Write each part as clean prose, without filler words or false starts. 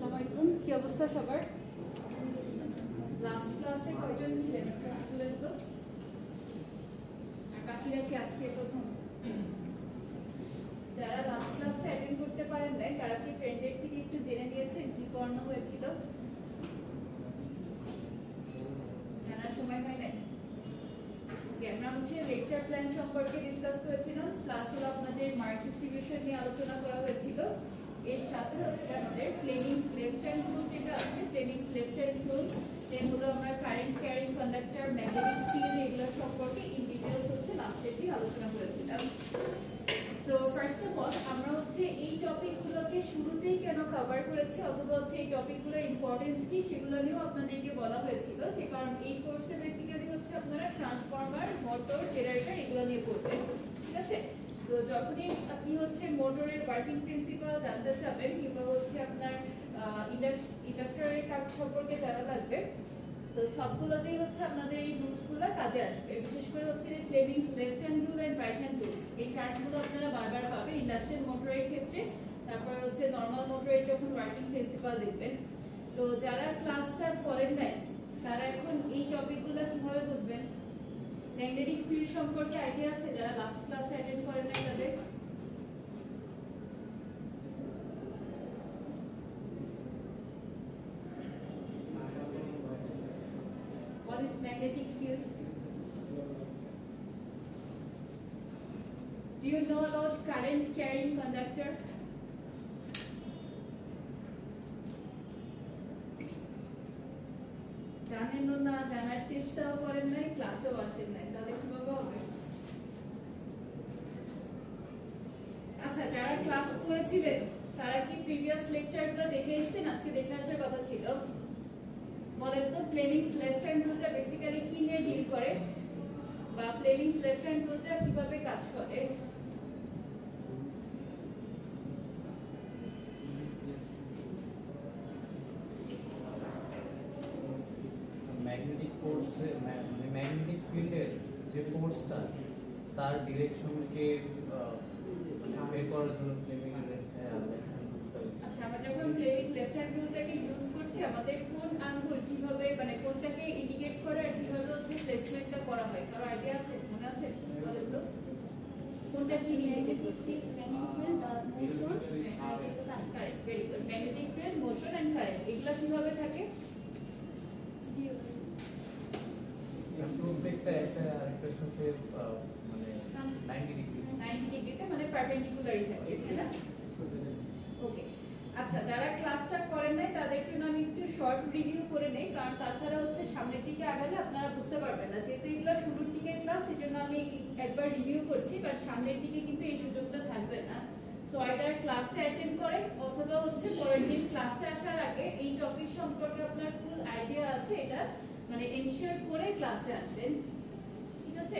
আসসালামু আলাইকুম, কি অবস্থা সবার? লাস্ট ক্লাসে কয়জন ছিলেন? তুলে তো আর বাকিরা কি আজকে প্রথম? যারা লাস্ট ক্লাসটা অ্যাটেন্ড করতে পারেন নাই তারা কি ফ্রেন্ডদের থেকে একটু জেনে নিয়েছেন কি পড়ানো হয়েছিল? জানার সময় হয় নাই? ওকে, আমরা হচ্ছে লেকচার প্ল্যান সম্পর্কে ডিসকাস করেছিলাম, প্লাস হলো আপনাদের মার্ক ডিস্ট্রিবিউশন নিয়ে আলোচনা করা হয়েছিল। এর সাথে হচ্ছে আমাদের ফ্লেমিংস লেফট হ্যান্ড রুল যেটা আছে, ফ্লেমিংস লেফট হ্যান্ড রুল দেন হলো আমরা current carrying conductor, magnetic field এগুলো সম্পর্কে ইন ডিটেইলস হচ্ছে লাস্টের দিন আলোচনা করেছিলাম। সো ফার্স্ট অফ অল আমরা হচ্ছে এই টপিকগুলোকে শুরুতেই কেন কভার করেছি অথবা হচ্ছে এই টপিকগুলোর ইম্পর্টেন্স কি সেগুলো নিয়েও আপনাদেরকে বলা হয়েছিল, যে কারণ এই কোর্সে বেসিক্যালি হচ্ছে আপনারা ট্রান্সফরমার, মোটর, জেনারেটর এগুলো নিয়ে পড়বেন, ঠিক আছে? তো যখনই আপনি হচ্ছে মোটরের ওয়ার্কিং প্রিন্সিপাল জানতে চাবেন কিংবা হচ্ছে আপনার ইন্ডাক্টরের কাজ সম্পর্কে জানা লাগবে, তো সবগুলোতেই হচ্ছে আপনাদের এই রুলসগুলো কাজে আসবে। বিশেষ করে হচ্ছে Fleming's left hand rule and right hand rule, এই টার্মগুলো আপনারা বারবার পাবেন ইন্ডাকশন মোটরের ক্ষেত্রে, তারপর হচ্ছে নর্মাল মোটরের যখন ওয়ার্কিং প্রিন্সিপাল দেখবেন। তো যারা ক্লাসটা করেন নাই তারা এখন এই টপিকগুলো কিভাবে বুঝবেন? ম্যাগনেটিক ফিল্ড সম্পর্কে আইডিয়া আছে যারা লাস্ট ক্লাসে অ্যাটেন্ড করেন নাই তাদের? What is magnetic field? Do you know about current carrying conductor? জানেন না, জানার চেষ্টাও করেন নাই, ক্লাসেও আসেন নাই, তাহলে কিভাবে হবে? আচ্ছা, যারা ক্লাস করেছিলেন তারা কি প্রিভিয়াস লেকচারগুলো দেখে এসেছেন? আজকে দেখে আসার কথা ছিল। বলেন তো ফ্লেমিংস লেফট হ্যান্ড রুলটা বেসিক্যালি কি নিয়ে ডিল করে, বা ফ্লেমিংস লেফট হ্যান্ড রুলটা কিভাবে কাজ করে? ম্যাগনেটিক ফোর্সে ম্যাগনেটিক ফিল্ডের যে ফোর্সটা তার ডিরেকশনকে বের করার জন্য ফ্লেমিং আচ্ছা, আমরা যখন ফ্লেমিং লেফট হ্যান্ড রুলটাকে ইউজ করছি আমাদের কোন আঙ্গুল কিভাবে মানে কোনটাকে ইন্ডিকেট করে আর কিভাবে হচ্ছে প্লেসমেন্টটা করা হয় কারো আইডিয়া আছে? মনে আছে? বলেন তো কোনটা কি ইন্ডিকেট করছি? Current, very good. Magnetic field, motion and current এগুলা কিভাবে থাকে? প্রত্যেকটা একটা আরেকটার সাথে মানে 90 ডিগ্রিতে মানে পারপেন্ডিকুলারই থাকে, তাই না? ওকে, আচ্ছা, যারা ক্লাসটা করেন নাই তাদের জন্য আমি একটু শর্ট রিভিউ করে নেই, কারণ তাছাড়া হচ্ছে সামনের দিকে আগালে আপনারা বুঝতে পারবেন না, যেহেতু এগুলো শুরুর দিকে ক্লাস এই জন্য আমি একবার রিভিউ করছি, বাট সামনের দিকে কিন্তু এই সুযোগটা থাকবে না। সো আইদার ক্লাসে অ্যাটেন্ড করেন অথবা হচ্ছে পরের দিন ক্লাসে আসার আগে এই টপিক সম্পর্কে আপনার ফুল আইডিয়া আছে এটা মানে এনশিওর করে ক্লাসে আসেন, ঠিক আছে?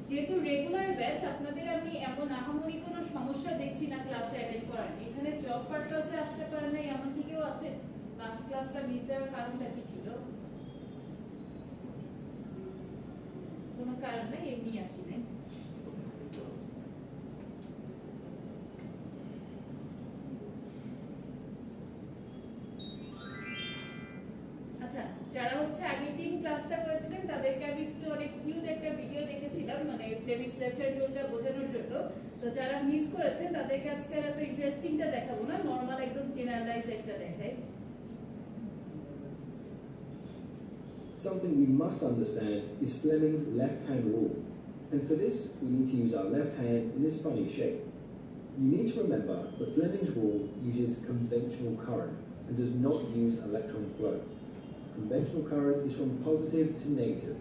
যেহেতু রেগুলার ব্যাচ আপনাদের আমি এমন আহামরি কোনো সমস্যা দেখছি না ক্লাসে অ্যাটেন্ড করার, এখানে জব পারপাসে আসতে পারেন না এমন কি কেউ আছে? লাস্ট ক্লাসটা মিস দেওয়ার কারণটা কি ছিল? কোনো কারণ নাই, এমনি আসি নাই। আচ্ছা, যারা হচ্ছে আগের দিন ক্লাসটা করেছিলেন তাদেরকে আমি একটু অনেক কিউট একটা ভিডিও দেখেছিলাম মানে ফ্লেমিংস লেফট হ্যান্ড রুলটা বোঝানোর জন্য। তো যারা মিস করেছেন তাদেরকে আজকে এত ইন্টারেস্টিংটা দেখাবো না, নরমাল একদম জেনারেলাইজ একটা দেখাই। Something we must understand is Fleming's left-hand rule, and for this we need to use our left hand in this funny shape. You need to remember that Fleming's rule uses conventional current and does not use electron flow. Conventional current is from positive to negative.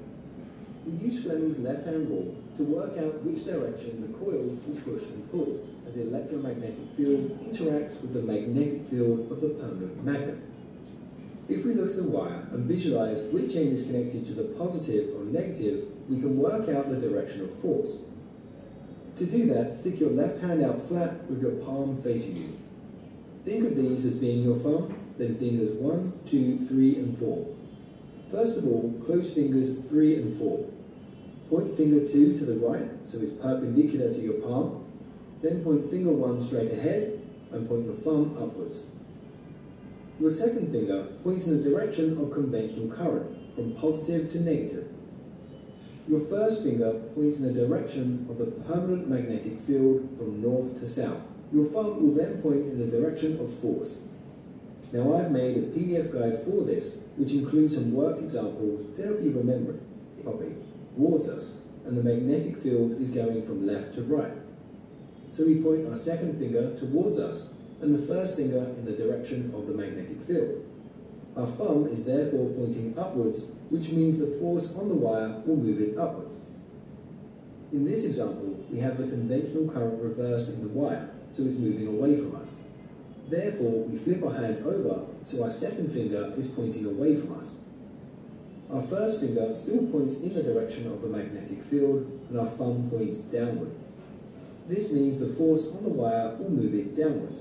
We use Fleming's left-hand rule to work out which direction the coils will push and pull as the electromagnetic field interacts with the magnetic field of the permanent magnet. If we look at the wire and visualize which end is connected to the positive or negative, we can work out the direction of force. To do that, stick your left hand out flat with your palm facing you. Think of these as being your thumb, then fingers 1, 2, 3 and 4. First of all, close fingers 3 and 4. Point finger 2 to the right, so it's perpendicular to your palm. Then point finger 1 straight ahead and point your thumb upwards. Your second finger points in the direction of conventional current, from positive to negative. Your first finger points in the direction of the permanent magnetic field from north to south. Your thumb will then point in the direction of force. Now I've made a PDF guide for this, which includes some worked examples to help you remember it. Copy towards us, and the magnetic field is going from left to right. So we point our second finger towards us, and the first finger in the direction of the magnetic field. Our thumb is therefore pointing upwards, which means the force on the wire will move it upwards. In this example, we have the conventional current reversed in the wire, so it's moving away from us. Therefore, we flip our hand over, so our second finger is pointing away from us. Our first finger still points in the direction of the magnetic field, and our thumb points downward. This means the force on the wire will move it downwards.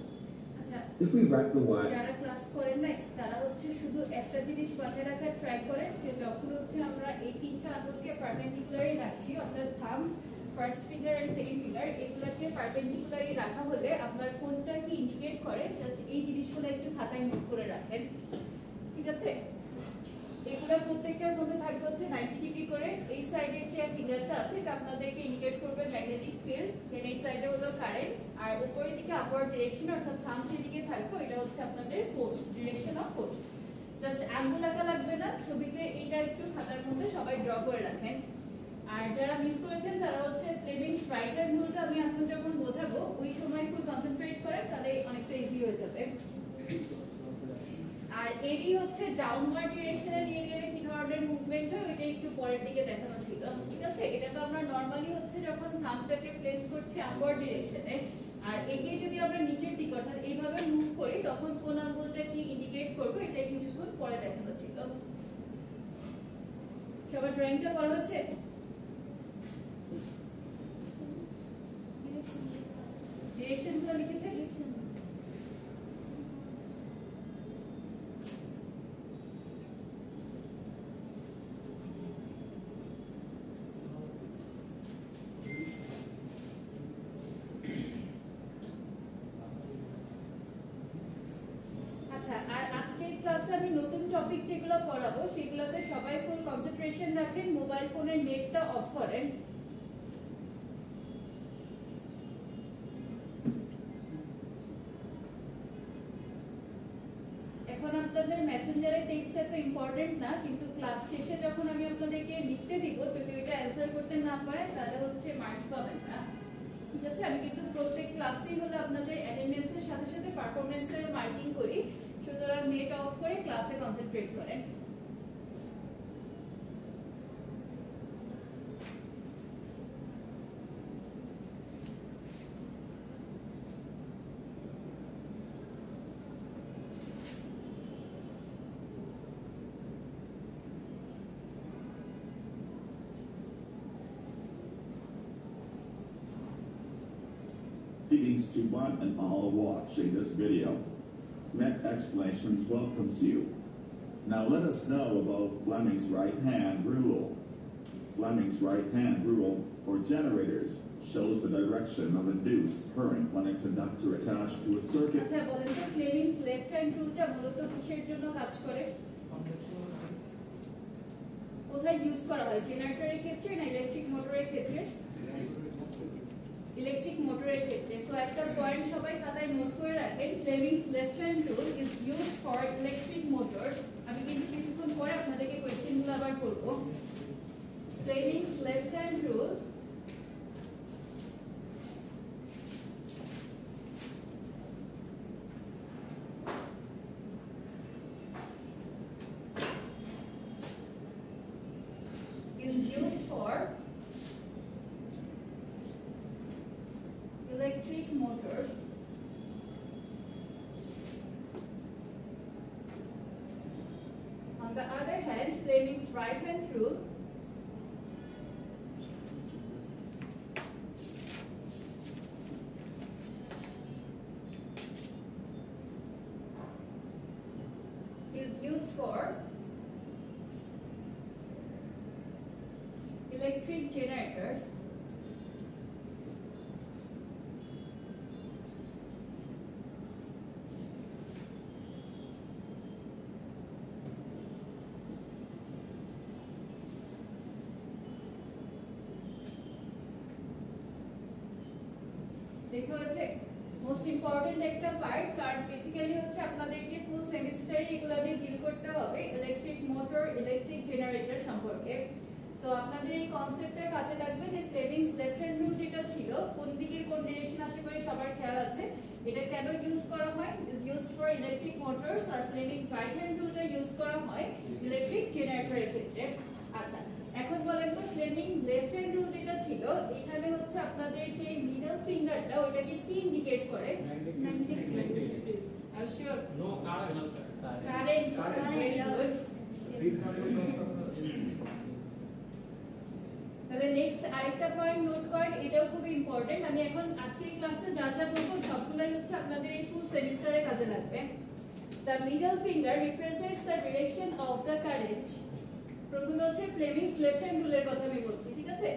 If we wrap the wire... যারা class করেন নাই তারা হচ্ছে শুধু একটা জিনিস মাথায় রাখার ট্রাই করেন যে যখন হচ্ছে আমরা এই তিনটা আঙুলকে পারপেন্ডিকুলারই রাখছি অর্থাৎ thumb first finger and second finger এগুলোকে পারপেন্ডিকুলারই রাখা হলে আপনার কোনটা কি ইন্ডিকেট করে জাস্ট এই জিনিসগুলো একটু খাতায় নোট করে রাখেন ঠিক আছে এগুলো প্রত্যেকটার মধ্যে থাকবে হচ্ছে 90 ডিগ্রি করে এই সাইডের যে ফিঙ্গারটা আছে এটা আপনাদেরকে ইন্ডিকেট করবে ম্যাগনেটিক ফিল্ড দেন এই সাইডে হলো কারেন্ট আর উপরের দিকে আপওয়ার্ড ডিরেকশন অর্থাৎ থাম্ব যেদিকে থাকবে এটা হচ্ছে আপনাদের force direction of force just আঙ্গুল আঁকা লাগবে না ছবিতে এটা একটু খাতার মধ্যে সবাই ড্র করে রাখেন আর যারা মিস করেছেন তারা হচ্ছে ফ্লেমিংস রাইট হ্যান্ড রুলটা আমি এখন যখন বোঝাবো ওই সময় একটু কনসেন্ট্রেট করেন তাহলে অনেকটা ইজি হয়ে যাবে আর এডি হচ্ছে ডাউনওয়ার্ড ডিরেকশনে নিয়ে গেলে কি ধরনের মুভমেন্ট হয় ওইটা একটু পরের দিকে দেখানো ছিল ঠিক আছে এটা তো আমরা নরমালি হচ্ছে যখন থাম্বটাকে প্লেস করছি আপওয়ার্ড ডিরেকশনে আর এগিয়ে যদি আমরা নিচের দিকে অর্থাৎ এইভাবে মুভ করি তখন কোন আঙ্গুলটা কি ইন্ডিকেট করবে এটা কিছুক্ষণ পরে দেখানো ছিল সবার ড্রয়িংটা করা হচ্ছে ডিরেকশনগুলো লিখেছে আর আজকের ক্লাসে আমি নতুন টপিক যেগুলো পড়াবো সেগুলোতে সবাই ফুল কনসেন্ট্রেশন রাখেন মোবাইল ফোনের নেটটা অফ করেন এখন আপনাদের মেসেঞ্জারে টেক্সটটা তো ইম্পর্টেন্ট না কিন্তু ক্লাস শেষে যখন আমি আপনাদেরকে লিখতে দিব যদি ওইটা অ্যানসার করতে না পারেন তাহলে হচ্ছে মার্কস পাবেন না ঠিক আছে আমি কিন্তু প্রত্যেক ক্লাসেই হলো আপনাদের অ্যাটেন্ডেন্সের সাথে সাথে পারফরম্যান্সের মার্কিং করি সুতরাং নেট অফ করে ক্লাসে কনসেন্ট্রেট করেন Greetings to one and all watching this video. Met Explanations welcomes you. Now let us know about Fleming's right-hand rule. Fleming's right-hand rule for generators shows the direction of induced current when a conductor attached to a circuit. আচ্ছা বলেন তো Fleming's left hand রুলটা মূলত কিসের জন্য কাজ করে কোথায় use করা হয় জেনারেটরের ক্ষেত্রে না ইলেকট্রিক মোটরের ক্ষেত্রে ইলেকট্রিক মোটরের ক্ষেত্রে সো একটা পয়েন্ট সবাই খাতায় নোট করে রাখেন Fleming's left hand rule is used for electric motors আমি কিন্তু কিছুক্ষণ পরে আপনাদেরকে কোশ্চেনগুলো আবার করব Fleming's left hand rule is used for electric motors on the other hand Fleming's right hand rule is used for electric generators লেখা হয়েছে মোস্ট ইম্পর্টেন্ট একটা পার্ট, কারণ বেসিক্যালি হচ্ছে আপনাদেরকে ফুল সেমিস্টারে এগুলো দিয়ে ডিল করতে হবে ইলেকট্রিক মোটর, ইলেকট্রিক জেনারেটর সম্পর্কে। সো আপনাদের এই কনসেপ্টটা কাজে লাগবে যে ফ্লেমিংস লেফট হ্যান্ড রুল যেটা ছিল, কোন দিকের কোন ডিরেকশন আশা করি সবার খেয়াল আছে। এটা কেন ইউজ করা হয়, is used for electric motors, আর ফ্লেমিং রাইট হ্যান্ড রুলটা ইউজ করা হয় ইলেকট্রিক জেনারেটরের ক্ষেত্রে। আচ্ছা, এখন বলেন তো ফ্লেমিং লেফট হ্যান্ড রুল যেটা ছিল, এখানে হচ্ছে আপনাদের যে মিডল ফিঙ্গারটা ওইটাকে কি ইন্ডিকেট করে? Magnetic field. আর sure? No current. Current. Very good. তাহলে নেক্সট আরেকটা পয়েন্ট নোট করেন, এটাও খুব ইম্পর্টেন্ট। আমি এখন আজকের ক্লাসে যা যা বলবো সবগুলাই হচ্ছে আপনাদের এই ফুল সেমিস্টারে কাজে লাগবে। The middle finger represents the direction of the current. প্রথমে হচ্ছে ফ্লেমিংস লেফট হ্যান্ড রুলের কথা আমি বলছি, ঠিক আছে?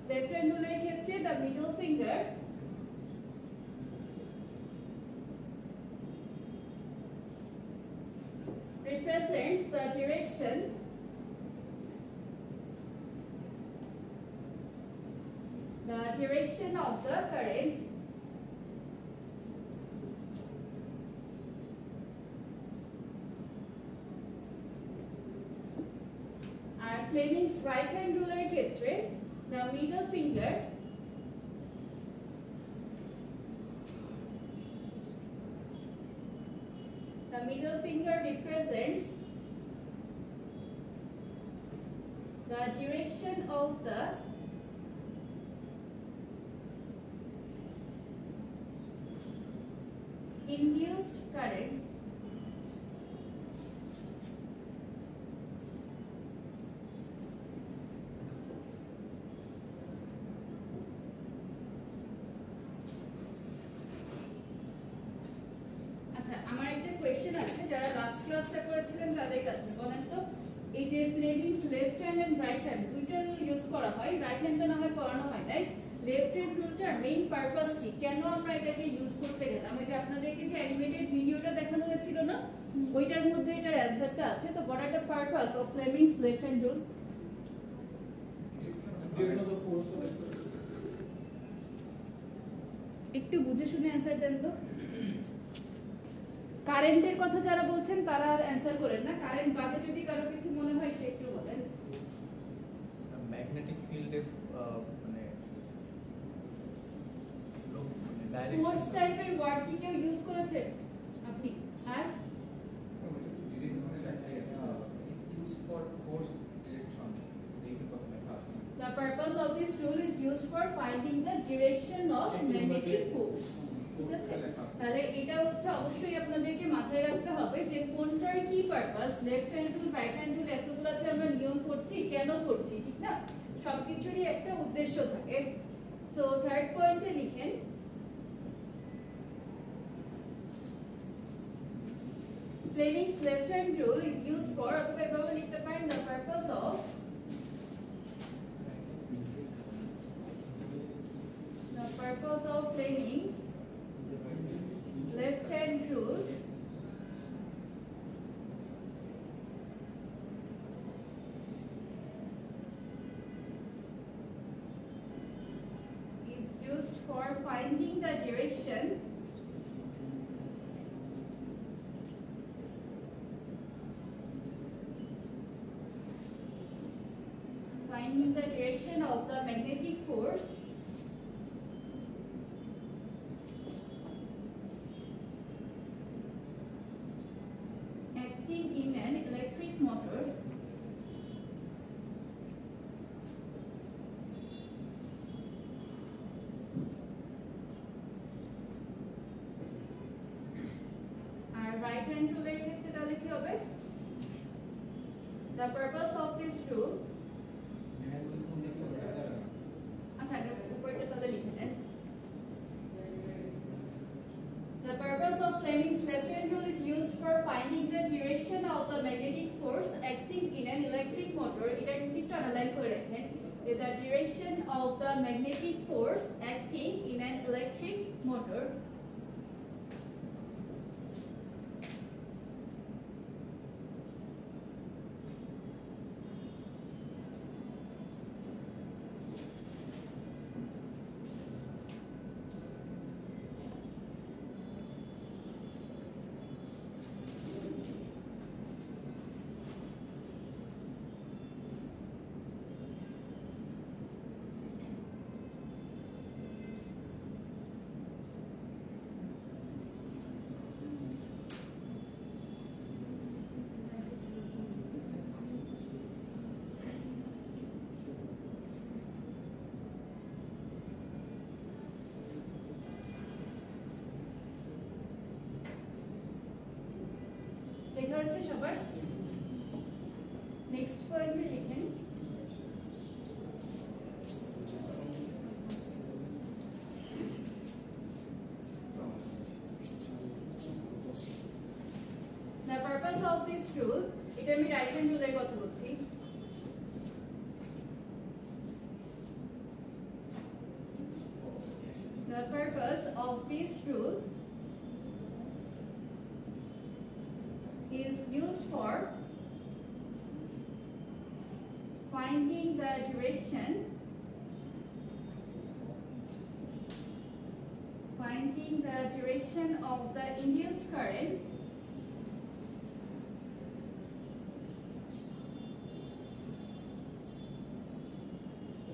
লেফট হ্যান্ড রুলের ক্ষেত্রে the middle finger represents the direction of the current আর ফ্লেমিংস রাইট হ্যান্ড রুলের ক্ষেত্রে the middle finger represents the direction of the induced current আচ্ছা আমার একটা কোশ্চেন আছে যারা লাস্ট ক্লাসটা করেছিলেন তাদের কাছে, বলেন তো এই যে Fleming's left hand and right hand দুইটা রুল ইউজ করা হয়, রাইট হ্যান্ডটা না হয় পড়ানো হয় নাই, লেফট হ্যান্ড রুলটার মেইন পারপাস কি, কেন আমরা এটাকে ইউজ করতে গেলাম? ওই যে আপনাদেরকে যে অ্যানিমেটেড ভিডিওটা দেখানো হয়েছিল না, ওইটার মধ্যে এটার অ্যানসারটা আছে। তো what are the purpose of Fleming's left hand rule? একটু বুঝে শুনে অ্যানসার দেন তো। কারেন্টের কথা যারা বলছেন তারা আর অ্যানসার করেন না, কারেন্ট বাদে যদি কারো কিছু মনে হয় সে একটু বলেন। ম্যাগনেটিক ফিল্ডের মানে ফোর্স টাইপের ওয়ার্ড কি কেউ ইউজ করেছেন আপনি? আর the purpose of this rule is used for finding the direction of magnetic force. ঠিক আছে, তাহলে এটা হচ্ছে অবশ্যই আপনাদেরকে মাথায় রাখতে হবে যে কোনটার কি purpose. Left hand rule, right hand rule এতগুলো আছে আমরা নিয়ম করছি, কেন করছি, ঠিক না? সবকিছুরই একটা উদ্দেশ্য থাকে। সো থার্ড পয়েন্টে লিখেন Fleming's left hand rule is used for, অথবা এভাবে লিখতে পারেন the purpose of Fleming's left hand rule is used for finding the direction of the magnetic force acting in an electric motor R right hand rule এর ক্ষেত্রে তাহলে কি হবে? The purpose of this rule The purpose of Fleming's left hand rule is used for finding the direction of the magnetic force acting in an electric motor. এটা একটু আলাদা করে রাখেন। The direction of the magnetic force acting in an electric motor বোঝা যাচ্ছে সবার? Next পয়েন্টে লিখেন the purpose of this rule, এটা আমি রাইট হ্যান্ড রুলের কথা বলছি। The purpose of this rule is used for finding the direction of the induced current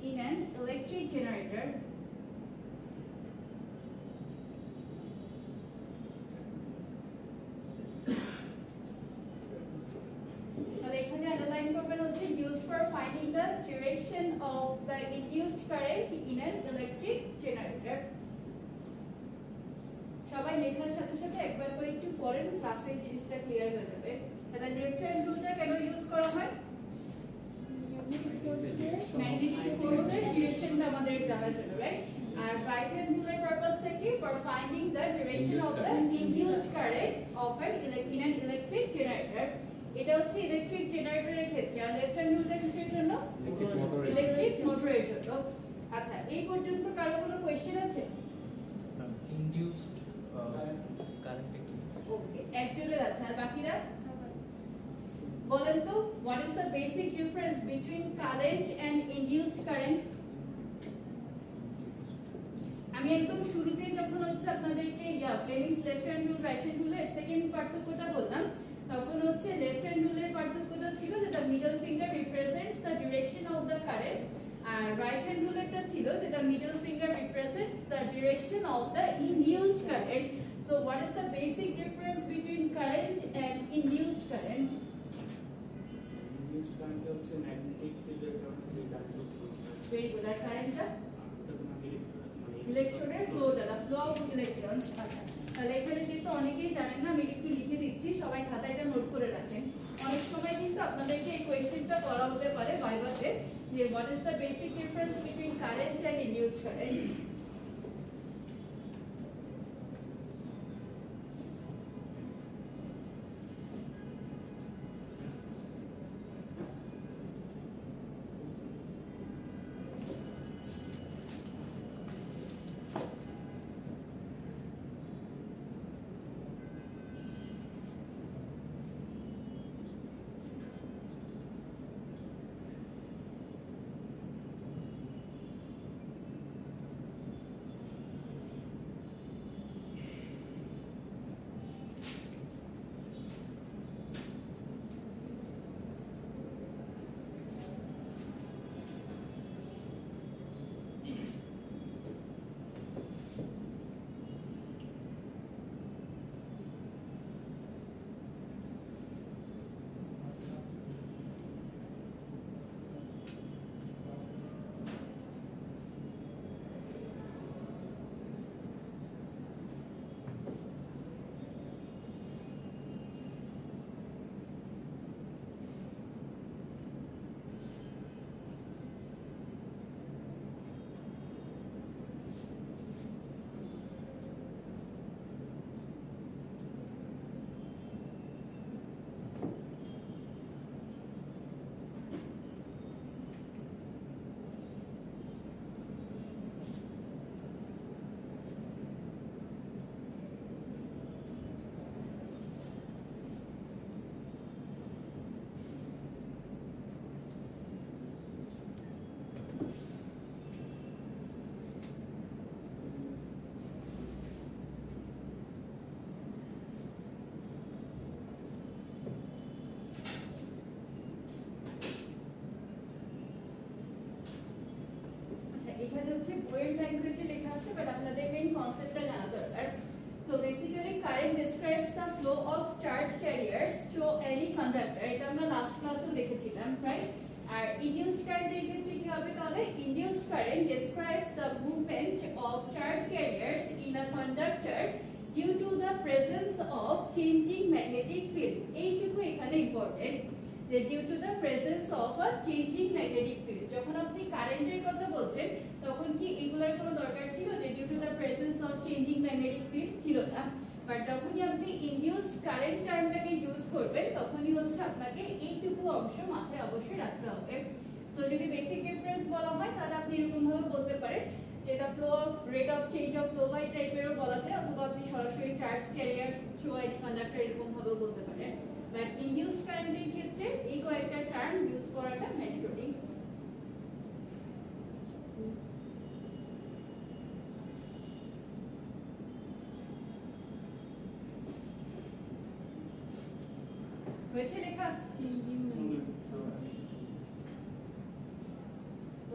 in an electric generator used for finding the duration of the induced current in an electric generator. সবাই লেখার সাথে সাথে একবার করে একটু পড়েন, ক্লাসে জিনিসটা ক্লিয়ার হয়ে যাবে। তাহলে লেফট হ্যান্ড রুলটা কেন ইউজ করা হয়? ম্যাগনেটিক ফোর্সের ডিরেকশনটা আমাদের জানার জন্য, রাইট? আর রাইট হ্যান্ড রুলের পারপাসটা কি? For finding the direction of the induced current of an electric generator. এটা হচ্ছে ইলেকট্রিক জেনারেটরের ক্ষেত্রে। আর লেফট হ্যান্ড রুলটা কিসের জন্য? ইলেকট্রিক মোটরের জন্য। আচ্ছা, এই পর্যন্ত কারো কোনো কোশ্চেন আছে? ইনডিউসড কারেন্ট কি? ওকে, একজনের আছে। আর বাকিরা বলেন তো, what is the basic difference between current and induced current? আমি একদম শুরুতে যখন হচ্ছে আপনাদেরকে Fleming's left hand rule right hand রুলের সেকেন্ড পার্থক্যটা বললাম, তখন হচ্ছে লেফট হ্যান্ড রুলের পার্থক্যটা ছিল যে the middle finger represents the direction of the current, আর রাইট হ্যান্ড রুলেরটা ছিল যে the middle finger represents the direction of the induced current. So what is the basic difference between current and induced current? Induced current হচ্ছে magnetic ফিল্ডের কারণে যে current Very good. আর কারেন্টটা এটা তোমার ইলেকট্রনের ফ্লোটা, the flow of electrons। আচ্ছা, তাহলে এখানে কিন্তু অনেকেই জানেন না, আমি একটু লিখে দিচ্ছি, সবাই খাতায় এটা নোট করে রাখেন। অনেক সময় কিন্তু আপনাদেরকে এই কোয়েশ্চেনটা করা হতে পারে ভাইভাতে, যে what is the basic difference between current and induced current? এখানে হচ্ছে বইয়ের ল্যাঙ্গুয়েজে লেখা আছে, বাট আপনাদের মেইন কনসেপ্টটা জানা দরকার। So basically current describes the flow of charge carriers through any conductor. এটা আমরা লাস্ট ক্লাসেও দেখেছিলাম, রাইট? আর induced current এর ক্ষেত্রে কি হবে তাহলে? Induced current describes the movement of charge carriers in a conductor due to the presence of changing magnetic field. এইটুকু ইম্পর্টেন্ট যে due to the presence of a changing magnetic field. যখন আপনি কারেন্টের কথা বলছেন তখন কি এগুলোর কোনো দরকার ছিল যে due to the presence of changing magnetic field? ছিল না। বাট যখনই আপনি ইনডিউসড কারেন্ট টার্মটাকে ইউজ করবেন তখনই হচ্ছে আপনাকে এইটুকু অংশ মাথায় অবশ্যই রাখতে হবে। সো যদি বেসিক ডিফারেন্স বলা হয় তাহলে আপনি এরকম ভাবে বলতে পারেন যে the flow of rate of change of flow by টাইপেরও বলা যায়, অথবা আপনি সরাসরি charge carriers through any conductor এরকম ভাবেও বলতে পারেন। বাট ইনডিউসড কারেন্টের ক্ষেত্রে এই কয়েকটা টার্ম ইউজ করাটা ম্যান্ডেটরি। হয়েছে লেখা?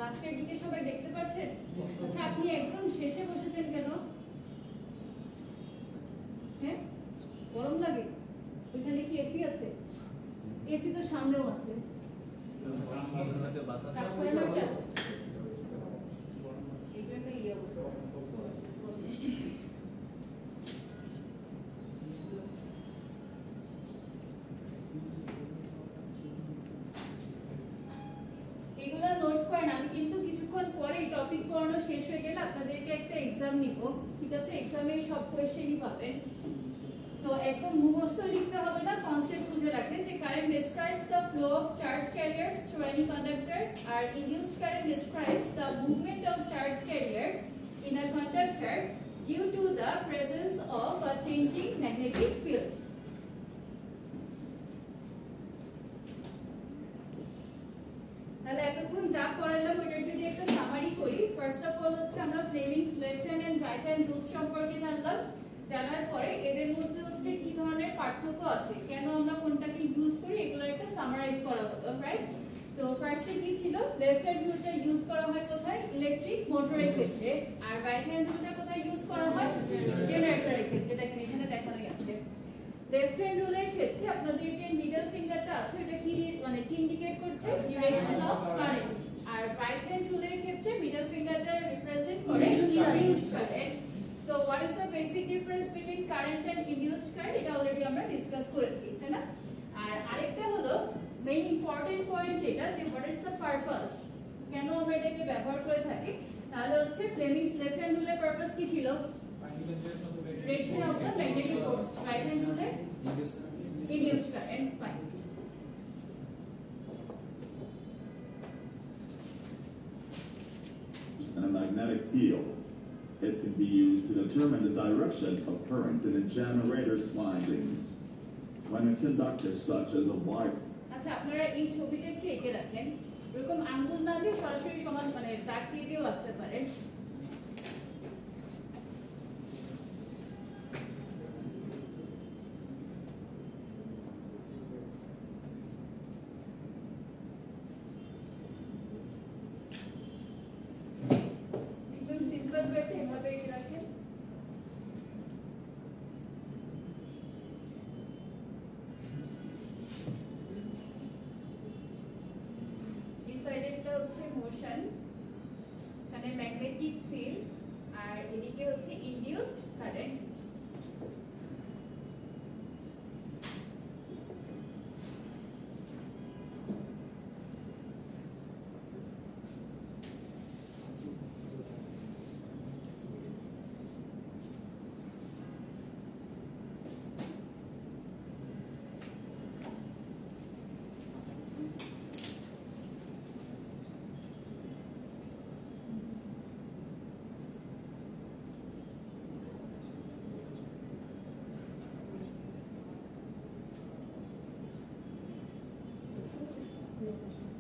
লাস্টের দিকে সবাই দেখতে পাচ্ছেন? আচ্ছা আপনি একদম শেষে বসেছেন কেন? হ্যাঁ, গরম লাগে? ওইখানে কি এসি আছে? এসি তো সামনেও আছে। কাজ করে না ওটা? এইটা এই অবস্থা। এগুলা নোট করেন, আমি কিন্তু কিছুক্ষণ পরে এই টপিক পড়ানো শেষ হয়ে গেলে আপনাদেরকে একটা এক্সাম নিব, ঠিক আছে? এক্সামে সব কোশ্চেনই পাবেন। তো একদম মুখস্থ লিখতে হবে না, কনসেপ্ট বুঝে রাখেন যে current describes the flow of charge carriers through any conductor, আর induced current describes the movement of charge carriers in a conductor due to the presence of a changing magnetic field. তাহলে এতক্ষণ যা পড়ালাম ওটার যদি একটা সামারি করি, first of all হচ্ছে আমরা Fleming's left hand and right hand rules সম্পর্কে জানলাম। জানার পরে এদের মধ্যে হচ্ছে কি ধরনের পার্থক্য আছে, কেন আমরা কোনটাকে ইউজ করি, এগুলো একটা সামারাইজ করা হলো, রাইট? তো ফার্স্টে কি ছিল, লেফট হ্যান্ড রুলটা ইউজ করা হয় কোথায়? ইলেকট্রিক মোটরের ক্ষেত্রে। আর রাইট হ্যান্ড রুলটা কোথায় ইউজ করা হয়? জেনারেটরের ক্ষেত্রে। দেখেন এখানে দেখানোই আছে। লেফট হ্যান্ড রুলের ক্ষেত্রে আপনাদের যে মিডল ফিঙ্গারটা আছে এটা কি মানে কি ইন্ডিকেট করছে? Direction of current. আর রাইট হ্যান্ড রুলের ক্ষেত্রে মিডল ফিঙ্গারটা রিপ্রেজেন্ট করে induced current. So what is the basic difference between current and induced current? এটা অলরেডি আমরা ডিসকাস করেছি, তাই না? আর আরেকটা হলো মেইন ইম্পর্টেন্ট পয়েন্ট যেটা, যে হোয়াট ইজ দ্য পারপাস, কেন আমরা এটাকে ব্যবহার করে থাকি? তাহলে হচ্ছে ফ্লেমিংস লেফট হ্যান্ড রুলের পারপাস কি ছিল? Direction of the magnetic force. Right hand rule induced current. Fine. And a magnetic field. It can be used to determine the direction of current in a generator's windings. When a conductor such as a wire. আচ্ছা আপনারা এই ছবিটা একটু এঁকে রাখেন, এরকম আঙ্গুল না দিয়ে সরাসরি সমান মানে দাগ দিয়ে দিয়েও আঁকতে পারেন। একদম সিম্পল ওয়েতে এভাবে এঁকে রাখেন। ডিসাইডেডটা হচ্ছে মোশন, এখানে ম্যাগনেটিক ফিল্ড, আর এদিকে হচ্ছে ইনডিউসড কারেন্ট।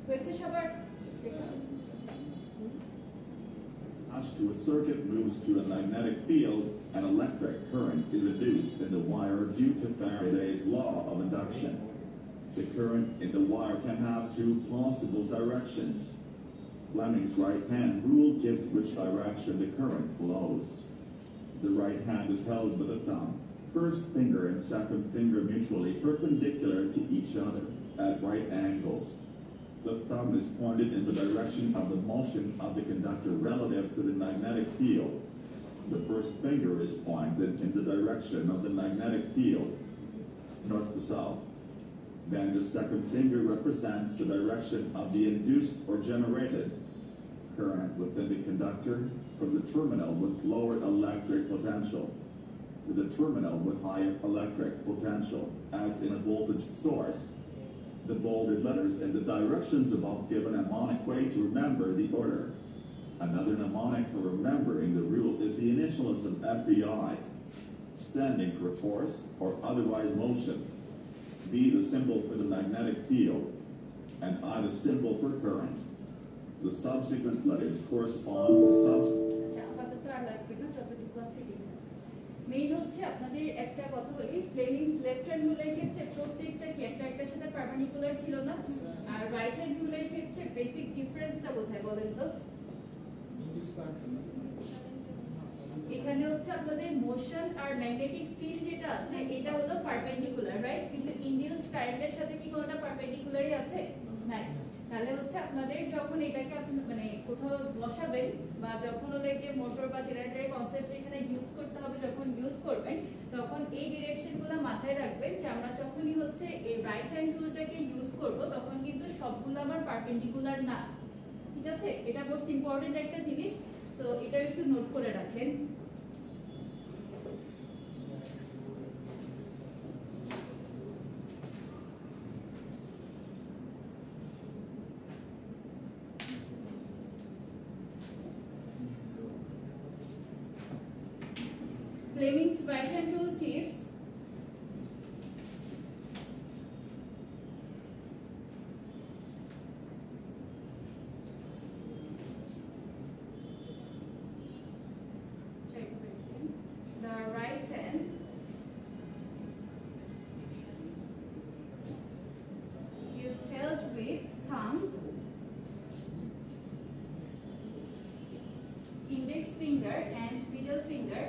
হয়েছে সবার? As to a circuit moves to a magnetic field, an electric current is induced in the wire due to Faraday's law of induction. The current in the wire can have two possible directions. Fleming's right-hand rule gives which direction the current flows. The right hand is held with the thumb, first finger and second finger mutually perpendicular to each other at right angles. The thumb is pointed in the direction of the motion of the conductor relative to the magnetic field. The first finger is pointed in the direction of the magnetic field, north to south. Then the second finger represents the direction of the induced or generated current within the conductor from the terminal with lower electric potential to the terminal with higher electric potential, as in a voltage source. The bolded letters in the directions above give a mnemonic way to remember the order. Another mnemonic for remembering the rule is the initials of FBI, standing for force or otherwise motion, B the symbol for the magnetic field, and I the symbol for current. The subsequent letters correspond to আচ্ছা আপাতত আর লাগবে না, যতটুকু আছে লিখুন। Main হচ্ছে আপনাদের একটা কথা বলি, ফ্লেমিংস লেফট হ্যান্ড রুলের ক্ষেত্রে প্রত্যেকটা কি একটা একটার সাথে পারপেন্ডিকুলার ছিল না, আর রাইট হ্যান্ড রুলের ক্ষেত্রে বেসিক ডিফারেন্সটা কোথায় বলেন তো? এখানে হচ্ছে আপনাদের মোশন আর ম্যাগনেটিক ফিল্ড যেটা আছে এটা হলো পারপেন্ডিকুলার, রাইট? কিন্তু ইনডিউসড কারেন্টের সাথে কি কোনটা পারপেন্ডিকুলারই আছে? নাই। তাহলে হচ্ছে আপনাদের যখন এটাকে মানে কোথাও বসাবেন বা যখন হলো যে মোটর বা জেনারেটরের কনসেপ্ট যেখানে ইউজ করতে হবে, যখন ইউজ করবেন তখন এই ডিরেকশনগুলো মাথায় রাখবেন যে আমরা যখনই হচ্ছে এই রাইট হ্যান্ড রুলটাকে ইউজ করব তখন কিন্তু সবগুলো আমার পারপেন্ডিকুলার না, ঠিক আছে? এটা মোস্ট ইম্পর্টেন্ট একটা জিনিস, সো এটা একটু নোট করে রাখেন। Fleming's right hand rule gives the right hand is held with thumb, index finger and middle finger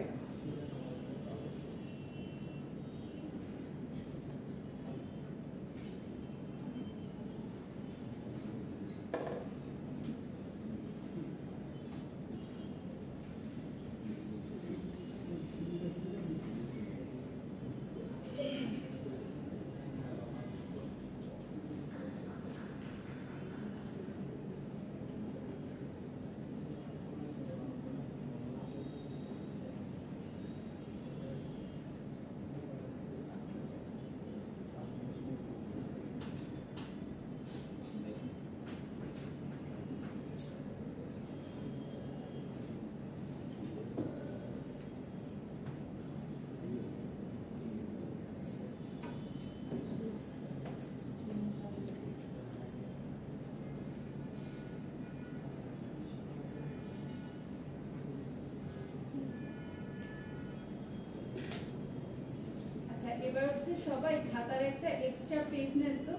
এবার হচ্ছে সবাই খাতার একটা এক্সট্রা পেজ নেন তো,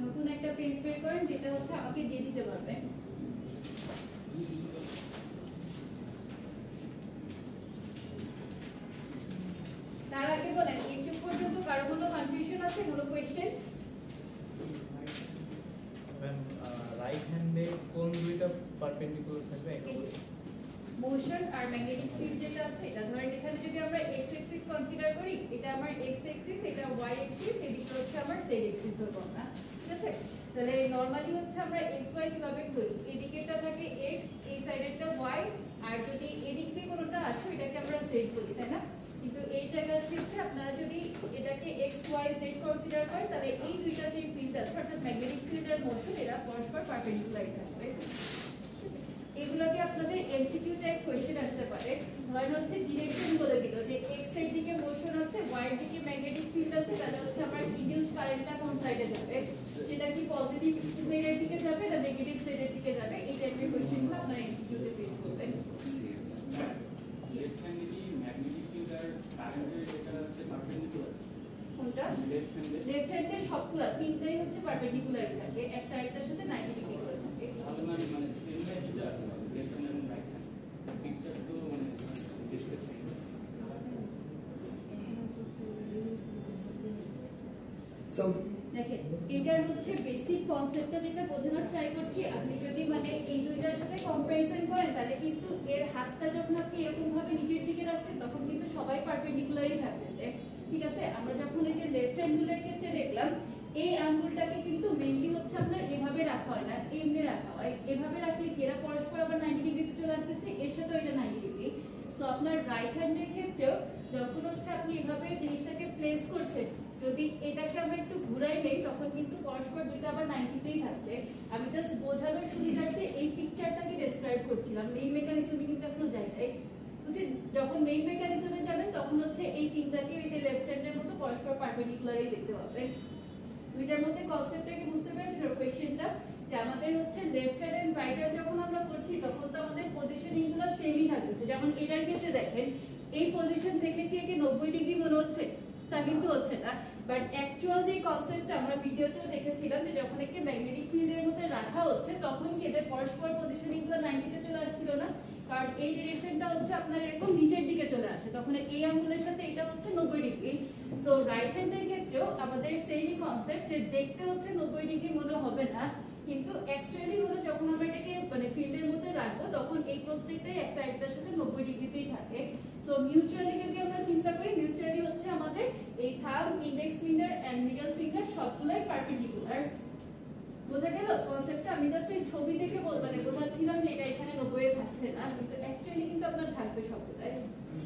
নতুন একটা পেজ বের করেন যেটা হচ্ছে আমাকে দিয়ে দিতে পারবেন। তার আগে বলেন ইউটিউব পর্যন্ত কারো কোনো কনফিউশন আছে, কোনো কোয়েশ্চেন? রাইট হ্যান্ডে কোন দুইটা পারপেন্ডিকুলার থাকবে? মোশন আর ম্যাগনেটিক ফিল্ড যেটা আছে এটা ধরেন এখানে যদি আমরা এক্স অ্যাক্সিস কনসিডার করি, এটা আমার এক্স অ্যাক্সিস, এটা ওয়াই অ্যাক্সিস, এদিকে হচ্ছে আমার জেড অ্যাক্সিস ধরবো না, ঠিক আছে? তাহলে নরমালি হচ্ছে আমরা এক্স ওয়াই কিভাবে করি, এদিকেরটা থাকে এক্স, এই সাইডেরটা ওয়াই, আর যদি এদিক দিয়ে কোনোটা আসে এটাকে আমরা জেড বলি, তাই না? কিন্তু এই জায়গার ক্ষেত্রে আপনারা যদি এটাকে এক্স ওয়াই জেড কনসিডার করেন তাহলে এই দুইটা যে ফিল্ড আছে অর্থাৎ ম্যাগনেটিক ফিল্ড আর মোশন এরা পরস্পর পারপেন্ডিকুলার থাকবে। এগুলোকে আপনাদের এমসিকিউ টাইপ কোশ্চেন আসতে পারে। ধরেন হচ্ছে ডিরেকশন বলে দিল যে এক্স এর দিকে মোশন আছে, ওয়াই এর দিকে ম্যাগনেটিক ফিল্ড আছে, তাহলে হচ্ছে আমার ইনডিউসড কারেন্টটা কোন সাইডে যাবে, সেটা কি পজিটিভ জেড এর দিকে যাবে না নেগেটিভ জেড এর দিকে যাবে, এই টাইপের কোশ্চেনগুলো আপনারা এমসিকিউ তে ফেস করবেন। লেফট হ্যান্ডে ম্যাগনেটিক ফিল্ড আর কারেন্টের যেটা হচ্ছে পারপেন্ডিকুলার, কোনটা? লেফট হ্যান্ডে সবগুলা তিনটাই হচ্ছে পারপেন্ডিকুলারই থাকে, একটা আরেকটার সাথে 90 ডিগ্রি করে থাকে। তাহলে মানে সেম লাইট যা লেফট হ্যান্ড এবং রাইট হ্যান্ড পিকচার তো মানে দেখতে সেম। দেখেন এটার হচ্ছে বেসিক কনসেপ্টটা যেটা বোঝানোর ট্রাই করছি, আপনি যদি মানে এই দুইটার সাথে কম্পারিজন করেন তাহলে কিন্তু এর হাতটা যখন আপনি এরকম ভাবে নিচের দিকে রাখছেন তখন কিন্তু সবাই পারপেন্ডিকুলারই থাকতেছে, ঠিক আছে, আমরা যখন এই যে লেফট অ্যাঙ্গুলের ক্ষেত্রে দেখলাম এই আঙ্গুলটাকে কিন্তু মেইনলি হচ্ছে আপনার এভাবে রাখা হয় না, এমনি রাখা হয়। এভাবে রাখলে কি এরা পরস্পর আবার 90 ডিগ্রিতে চলে আসতেছে, এর সাথেও এটা 90 ডিগ্রি। সো আপনার রাইট হ্যান্ডের ক্ষেত্রেও যখন হচ্ছে আপনি এভাবে জিনিসটাকে প্লেস করছেন, যদি এটাকে আমরা একটু ঘুরাই নেই তখন কিন্তু পরস্পর দুটো আবার 90তেই থাকছে। আমি জাস্ট বোঝানোর সুবিধার্থে এই পিকচারটাকে ডেসক্রাইব করছিলাম, মেইন মেকানিজমে কিন্তু এখনো যাই নাই। বুঝছেন, যখন মেইন মেকানিজমে যাবেন তখন হচ্ছে এই তিনটাকে ওই যে লেফট হ্যান্ডের মতো পরস্পর পারপেন্ডিকুলারই দেখতে পাবেন। দুইটার মধ্যে কনসেপ্টটাকে বুঝতে পেরেছেন? কোয়েশ্চেনটা যে আমাদের হচ্ছে left hand and right hand যখন আমরা করছি তখন তো আমাদের পজিশনিং গুলো সেমই থাকতেছে। যেমন এটার ক্ষেত্রে দেখেন এই পজিশন দেখে কি একে 90 ডিগ্রি মনে হচ্ছে? তা কিন্তু হচ্ছে না। বাট অ্যাকচুয়াল যে কনসেপ্টটা আমরা ভিডিওতেও দেখেছিলাম যে যখন একে ম্যাগনেটিক ফিল্ডের মধ্যে রাখা হচ্ছে তখন কি এদের পরস্পর পজিশনিং গুলো 90 তে চলে আসছিল না? কারণ এই ডিরেকশনটা হচ্ছে আপনার এরকম নিচের দিকে চলে আসে, তখন এই আঙ্গুলের সাথে এটা হচ্ছে 90 ডিগ্রি। সো রাইট হ্যান্ডের ক্ষেত্রেও আমাদের সেমই কনসেপ্ট, যে দেখতে হচ্ছে 90 ডিগ্রি মনে হবে না, কিন্তু অ্যাকচুয়ালি হলো যখন আমরা এটাকে মানে ফিল্ডের মধ্যে রাখবো তখন এই প্রত্যেকটাই একটা একটার সাথে 90 ডিগ্রিতেই থাকে। সো মিউচুয়ালি যদি আমরা চিন্তা করি, মিউচুয়ালি হচ্ছে আমাদের এই thumb, index finger and middle finger সবগুলাই পারপেন্ডিকুলার। বোঝা গেল কনসেপ্টটা? আমি জাস্ট এই ছবি দেখে মানে বোঝাচ্ছিলাম যে এটা এখানে 90 এ থাকছে না, কিন্তু অ্যাকচুয়ালি কিন্তু আপনার থাকবে সবগুলাই।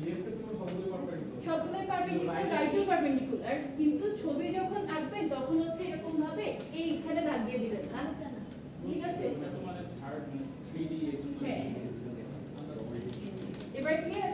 লেফটে তো সবগুলাই পারপেন্ডিকুলার, রাইটও পারপেন্ডিকুলার, কিন্তু ছবি যখন আঁকবেন তখন হচ্ছে এরকম ভাবে এইখানে দাগ দিয়ে দিবেন না, ঠিক আছে? হ্যাঁ, এবার ক্লিয়ার?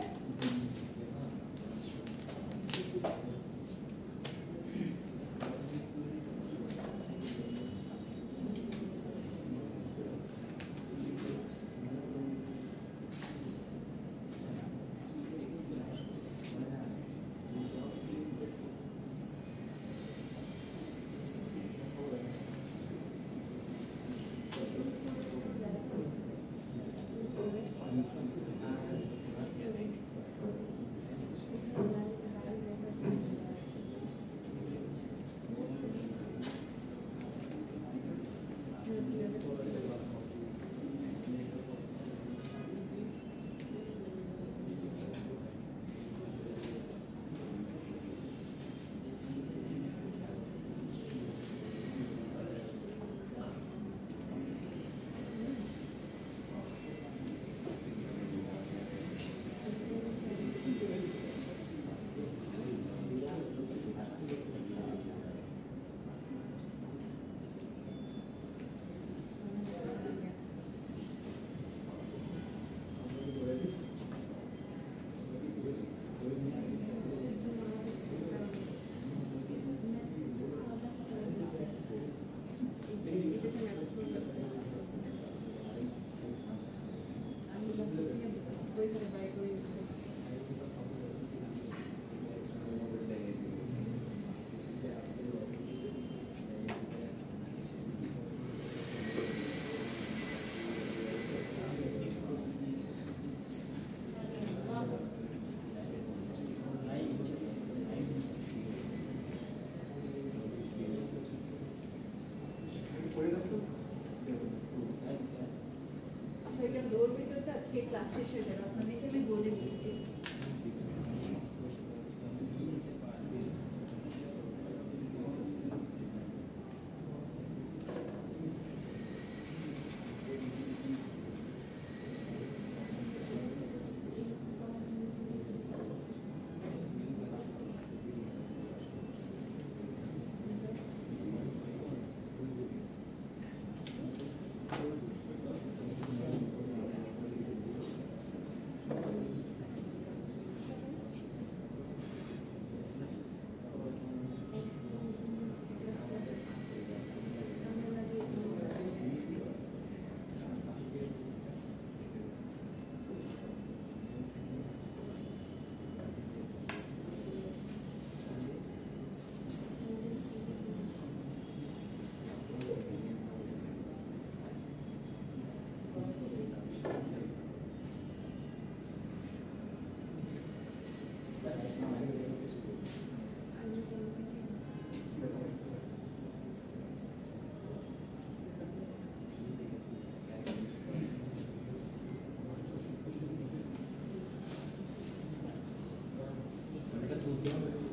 আজকে ক্লাস শেষ হয়ে যাবে, আপনাদেরকে আমি বলে দিয়েছি।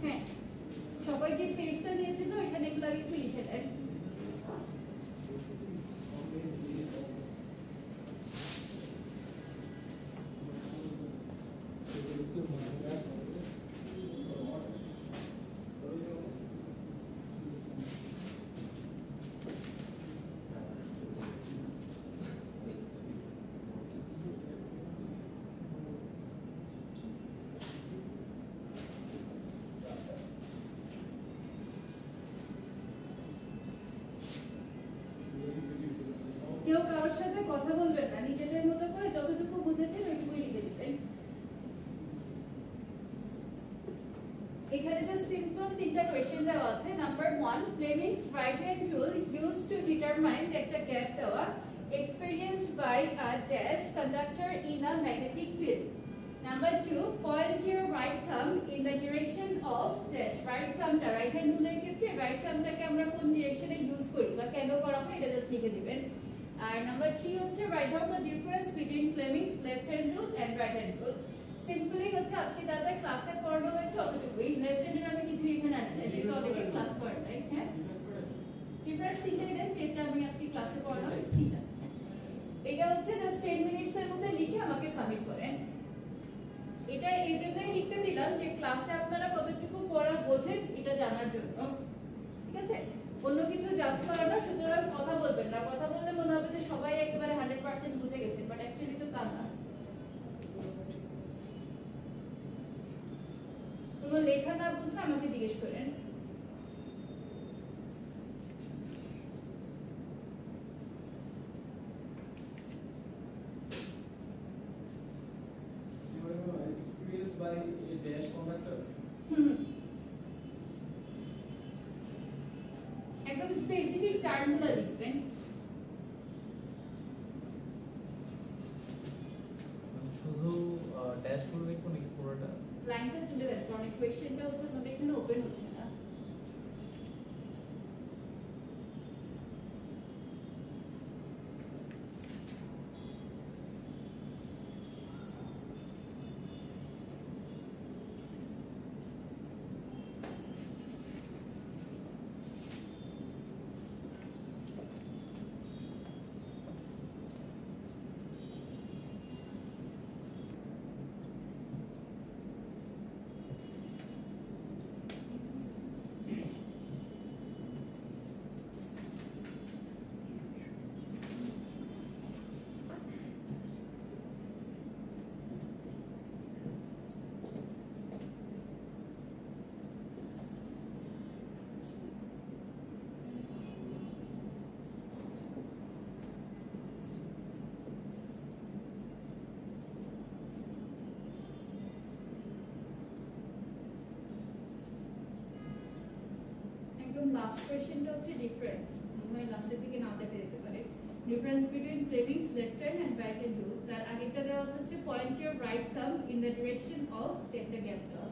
হ্যাঁ কথা বলবেন না, নিজেদের মতো করে যতটুকু বুঝেছেন ওইটুকুই লিখে দিবেন। এখানে যে সিম্পল তিনটা কোশ্চেন দেওয়া আছে। Number 1, Fleming's right hand rule used to determine একটা গ্যাপ দেওয়া experienced by a dash conductor in a magnetic field. Number 2, point your right thumb in the direction of dash. Right thumb টা right hand rule এর ক্ষেত্রে right thumb টাকে আমরা কোন ডিরেকশনে use করি বা কেন করা হয় এটা জাস্ট লিখে দিবেন। আর নাম্বার 3 হচ্ছে write down the difference between Fleming's left hand rule and right hand rule. Simply হচ্ছে আজকে দাদা ক্লাসে পড়ানো হয়েছে অতটুকুই। লেফট হ্যান্ডের আমি কিছু এখানে আনি না, যেহেতু অনেকে ক্লাস করেন, রাইট? হ্যাঁ, ডিফারেন্স তিনটাই দেন, যেটা আমি আজকে ক্লাসে পড়ানো ঠিক আছে। এটা হচ্ছে জাস্ট 10 মিনিটস এর মধ্যে লিখে আমাকে সাবমিট করেন। এটা এই জন্যই লিখতে দিলাম যে ক্লাসে আপনারা কতটুকু পড়া বোঝেন এটা জানার জন্য, ঠিক আছে? অন্য কিছু জাজ করা না, সুতরাং কথা বলবেন না। কথা বললে মনে হবে যে সবাই একেবারে 100% বুঝে গেছেন, বাট অ্যাকচুয়ালি তো তা না। কোনো লেখা না বুঝলে আমাকে জিজ্ঞেস করেন। Experienced by a dash conductor. একদম স্পেসিফিক টার্মগুলো লিখবেন। শুধু ড্যাশ করে লিখবো নাকি পুরোটা? লাইনটা তুলে দেন, কারণ এই কোয়েশ্চেনটা হচ্ছে আমাদের এখানে ওপেন হচ্ছে না। লাস্ট কোয়েশ্চেনটা হচ্ছে ডিফারেন্স, মানে লাস্টের দিকে নাও দেখতে দিতে পারে। Difference between Fleming's left hand and right hand rule. তার আগেরটা দেওয়া হচ্ছে point your right thumb in the direction of একটা গ্যাপ দেওয়া।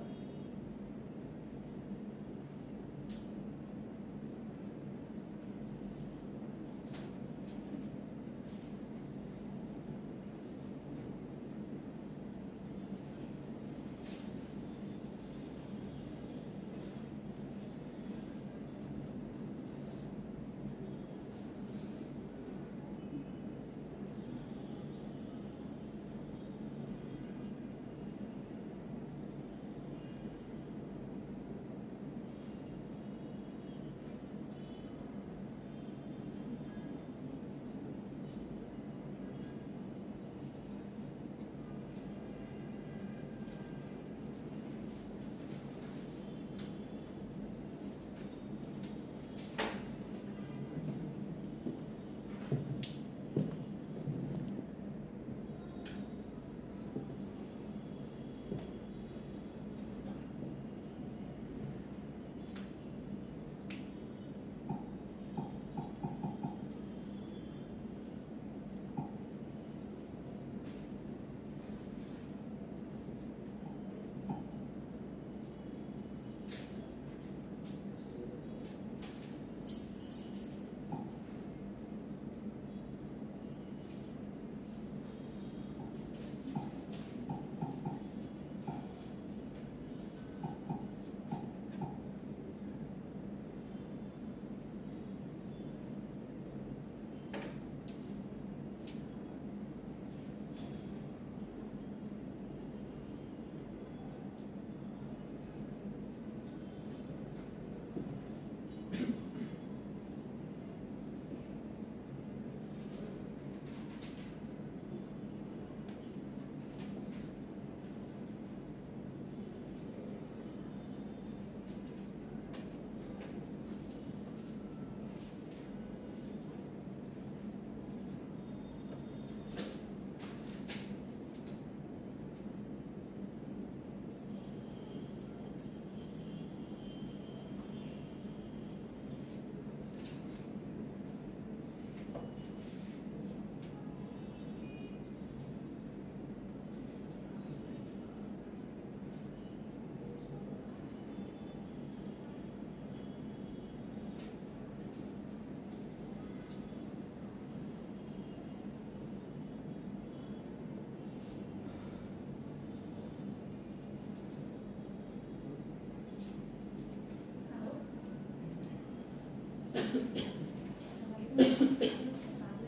বাংলা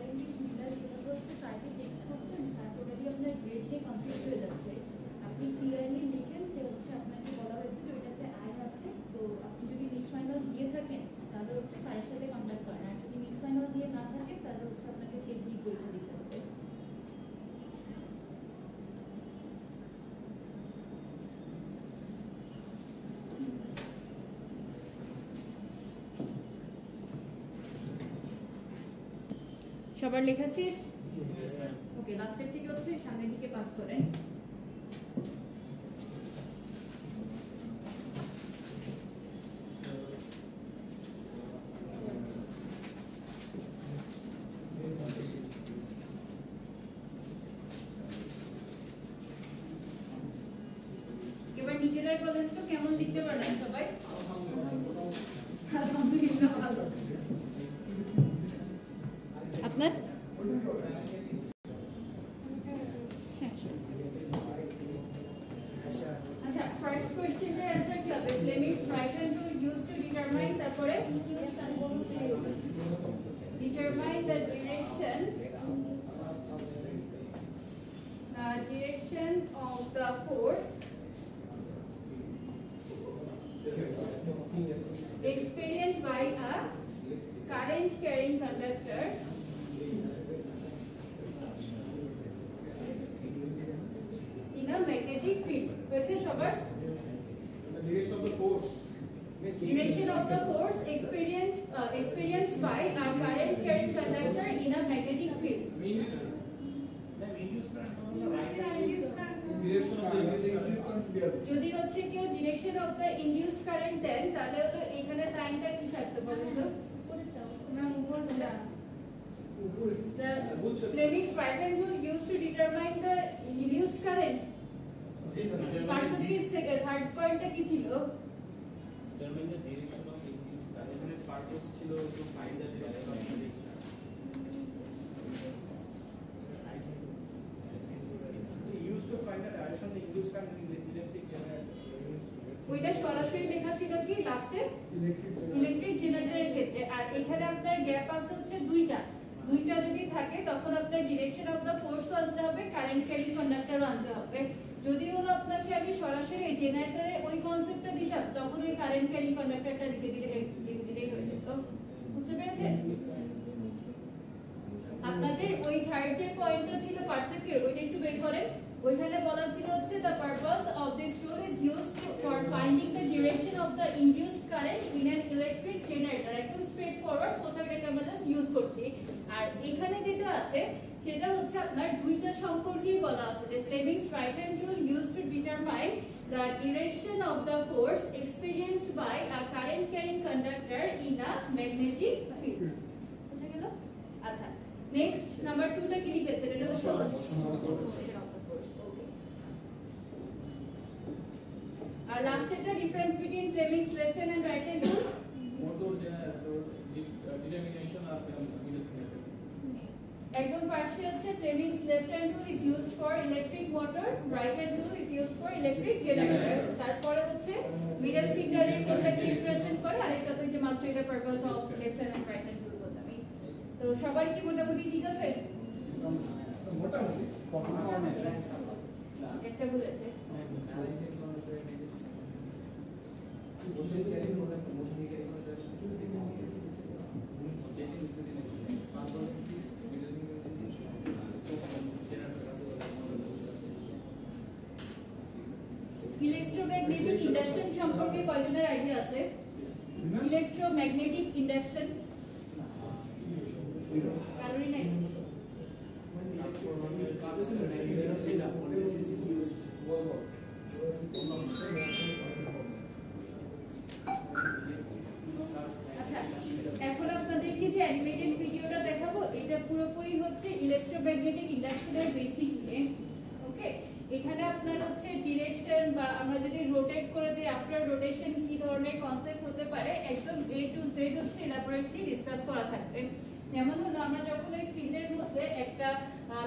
ইংলিশ মিলার যেটা হচ্ছে সার্ভে টেক্সট করছেন তারপরে আপনার গ্রেড দিয়ে কমপ্লিট হয়ে যাচ্ছে আপনি ক্লিয়ারলি লিখেন যে হচ্ছে আপনাকে বলা হয়েছে যে ওইটাতে আয় আছে তো আপনি যদি মিস ফাইনাল দিয়ে থাকেন তাহলে হচ্ছে স্যারের সাথে কন্ট্যাক্ট করেন আর যদি মিস ফাইনাল দিয়ে না থাকে তাহলে হচ্ছে আপনাকে সেট বি পরীক্ষা দিতে হবে সবার লেখা শেষ ওকে লাস্টের দিকে হচ্ছে সামনের দিকে পাস করেন এবার নিজেরাই বলেন তো কেমন লিখতে পারলেন সবাই আলহামদুলিল্লাহ ভালো আপনার আচ্ছা ফার্স্ট কোশ্চেনের অ্যানসার কি হবে Fleming's right hand rule used to determine তারপরে determine the direction of the force experienced by a current carrying conductor in a magnetic field. Which is Shabash? Direction of the force. Direction of the force experienced by a current carrying conductor in a magnetic field. যদি হচ্ছে কেউ direction of the induced current then তাহলে হলো এখানে লাইনটা কি থাকতে বলুন তো আমরা উপরে the Fleming's right hand rule used to determine the induced current পার্থক্যের থেকে থার্ড পয়েন্টটা কি ছিল determine the direction of induced current এখানে পার্টস ছিল to find the direction of induced current used to find the direction of the induced current in the electric generator ওইটা সরাসরি লেখা ছিল কি লাস্টে ইলেকট্রিক জেনারেটরের ক্ষেত্রে আর এখানে আপনার গ্যাপ আছে হচ্ছে দুইটা যদি থাকে তখন আপনার ডিরেকশন অফ দ্য ফোর্স আনতে হবে কারেন্ট ক্যারিং কন্ডাক্টরও আনতে হবে যদি হলো আপনাকে আমি সরাসরি জেনারেটরে ওই কনসেপ্টটা দিতাম তখন ওই কারেন্ট ক্যারিং কন্ডাক্টরটা লিখে দিলেই হয়ে যেত বুঝতে পেরেছেন আপনাদের ওই থার্ড যে পয়েন্টটা ছিল পার্থক্যের ওইটা একটু বের করেন ওইখানে বলা ছিল হচ্ছে the purpose of this rule is used for finding the direction of the induced current in an electric generator একদম স্ট্রেট ফরওয়ার্ড কথাটাকে আমরা জাস্ট ইউজ করছি আর এখানে যেটা আছে সেটা হচ্ছে আপনার দুইটা সম্পর্কেই বলা আছে যে Fleming's right hand rule used to determine the direction of the force experienced by a current carrying conductor in a magnetic field বুঝা গেল আচ্ছা নেক্সট নাম্বার 2 টা কি লিখেছেন এটা তো সহজ আর লাস্ট একটা difference between Fleming's left hand and right hand rule Motor determination of একদম ফার্স্টে হচ্ছে Fleming's left hand rule is used for electric motor right hand rule is used for electric generator তারপরে হচ্ছে মিডল ফিঙ্গারের কোনটাকে represent করে আরেকটা তো যে মাত্র এটা purpose of left hand and right hand rule বলতাম তো সবার কি মোটামুটি ঠিক আছে মোটামুটি একটা বলেছে ইলেকট্রোম্যাগনেটিক ইন্ডাকশন সম্পর্কে কয়জনের আইডিয়া আছে ইলেকট্রোম্যাগনেটিক ইন্ডাকশন কারোরই নাই আচ্ছা এখন আপনাদেরকে যে অ্যানিমেটেড ভিডিওটা দেখাবো এটা পুরোপুরি হচ্ছে ইলেকট্রোম্যাগনেটিক ইন্ডাকশনের বেসিক নিয়ে ওকে এখানে আপনার হচ্ছে ডিরেকশন বা আমরা যদি রোটেট করে দিই আফটার রোটেশন কি ধরনের কনসেপ্ট হতে পারে একদম A to Z হচ্ছে ইলাবোরেটলি ডিসকাস করা থাকবে যেমন হলো আমরা যখন এই ফিল্ডের মধ্যে একটা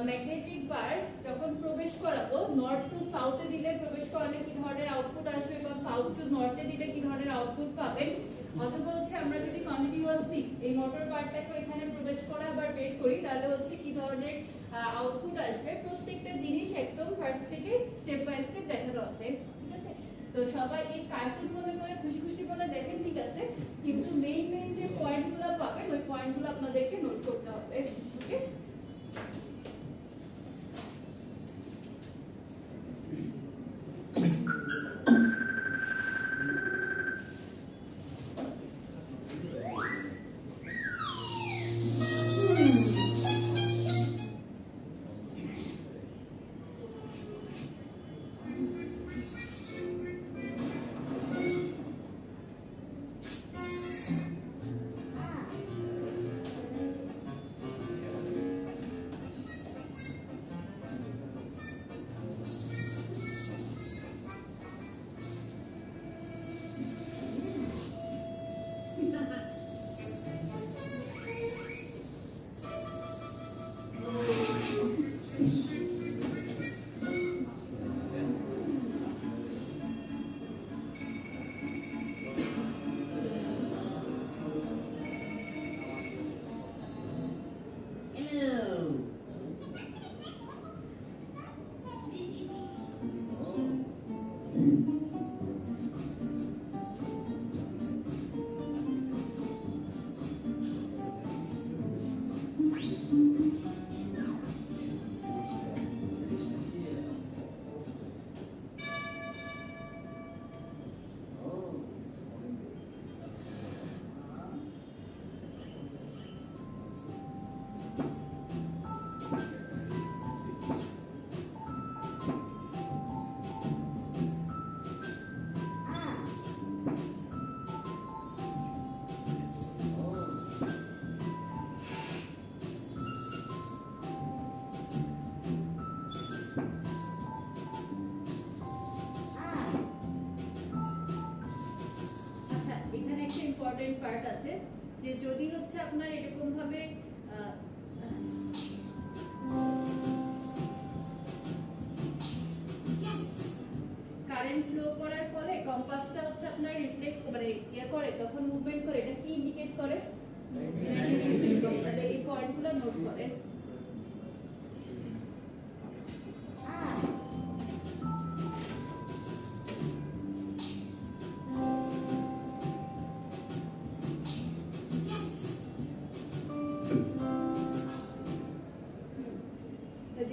ম্যাগনেটিক বার যখন প্রবেশ করাবো নর্থ টু সাউথে দিলে প্রবেশ করালে কি ধরনের আউটপুট আসবে বা সাউথ টু নর্থে দিলে কি ধরনের আউটপুট পাবেন অথবা হচ্ছে আমরা যদি কন্টিনিউয়াসলি এই মোটর পার্টটাকে এখানে প্রবেশ করা আবার বের করি তাহলে হচ্ছে কি ধরনের আউটপুট আসবে প্রত্যেকটা জিনিস একদম ফার্স্ট থেকে স্টেপ বাই স্টেপ দেখানো আছে ঠিক আছে। তো সবাই এই কার্টুন মনে করে খুশি খুশি বলে দেখেন ঠিক আছে, কিন্তু মেইন যে পয়েন্টগুলো পাবেন ওই পয়েন্টগুলো আপনাদেরকে নোট করতে হবে ওকে। ইম্পর্টেন্ট পার্ট আছে যে যদি হচ্ছে আপনার এরকম ভাবে কারেন্ট ফ্লো করার ফলে কম্পাসটা হচ্ছে আপনার রিফ্লেক্ট মানে ইয়া করে তখন মুভমেন্ট করে, এটা কি ইন্ডিকেট করে? তাহলে এই পয়েন্টগুলো নোট করেন।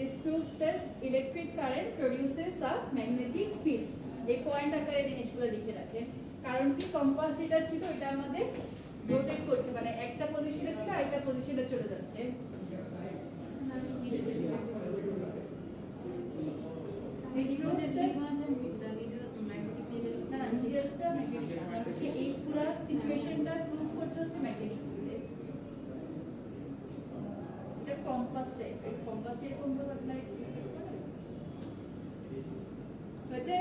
This proves that electric current produces a magnetic field. এই পয়েন্ট আকারে জিনিসগুলো লিখে রাখেন, কারণ কি কম্পাস যেটা ছিল এটা আমাদের রোটেট করছে, মানে একটা পজিশনে ছিল আরেকটা পজিশনে চলে যাচ্ছে। এই পুরো সিচুয়েশনটা প্রুভ করতে হচ্ছে ম্যাগনেটিক ফিল্ডে। এটা কম্পাস টাইপের, কম্পাস এরকম ভাবে আপনার হয়েছে।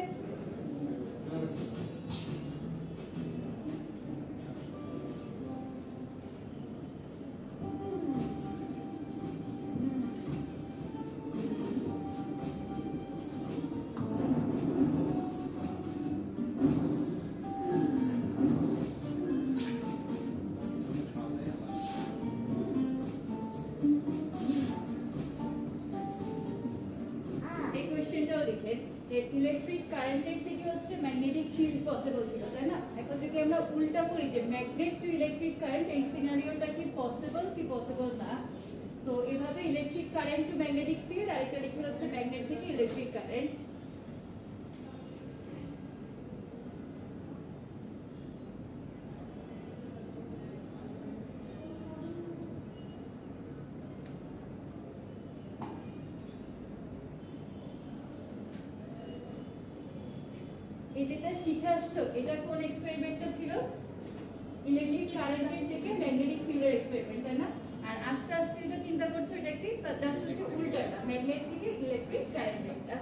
ইলেকট্রিক কারেন্টের থেকে হচ্ছে ম্যাগনেটিক ফিল্ড পসিবল ছিল, তাই না? এখন যদি আমরা উল্টা করি যে ম্যাগনেট টু ইলেকট্রিক কারেন্ট, এই সিনারিওটা কি পসিবল না। সো এভাবে electric current to magnetic field, আর এটা লিখে হচ্ছে ম্যাগনেট থেকে ইলেকট্রিক কারেন্ট। এই যেটা শিখে আসলো এটা কোন এক্সপেরিমেন্টটা ছিল? ইলেকট্রিক কারেন্টের থেকে ম্যাগনেটিক ফিল্ডের এক্সপেরিমেন্ট, তাই না? আর আস্তে আস্তে এটা চিন্তা করছো এটা কি জাস্ট হচ্ছে উল্টাটা, ম্যাগনেট থেকে ইলেকট্রিক কারেন্টটা।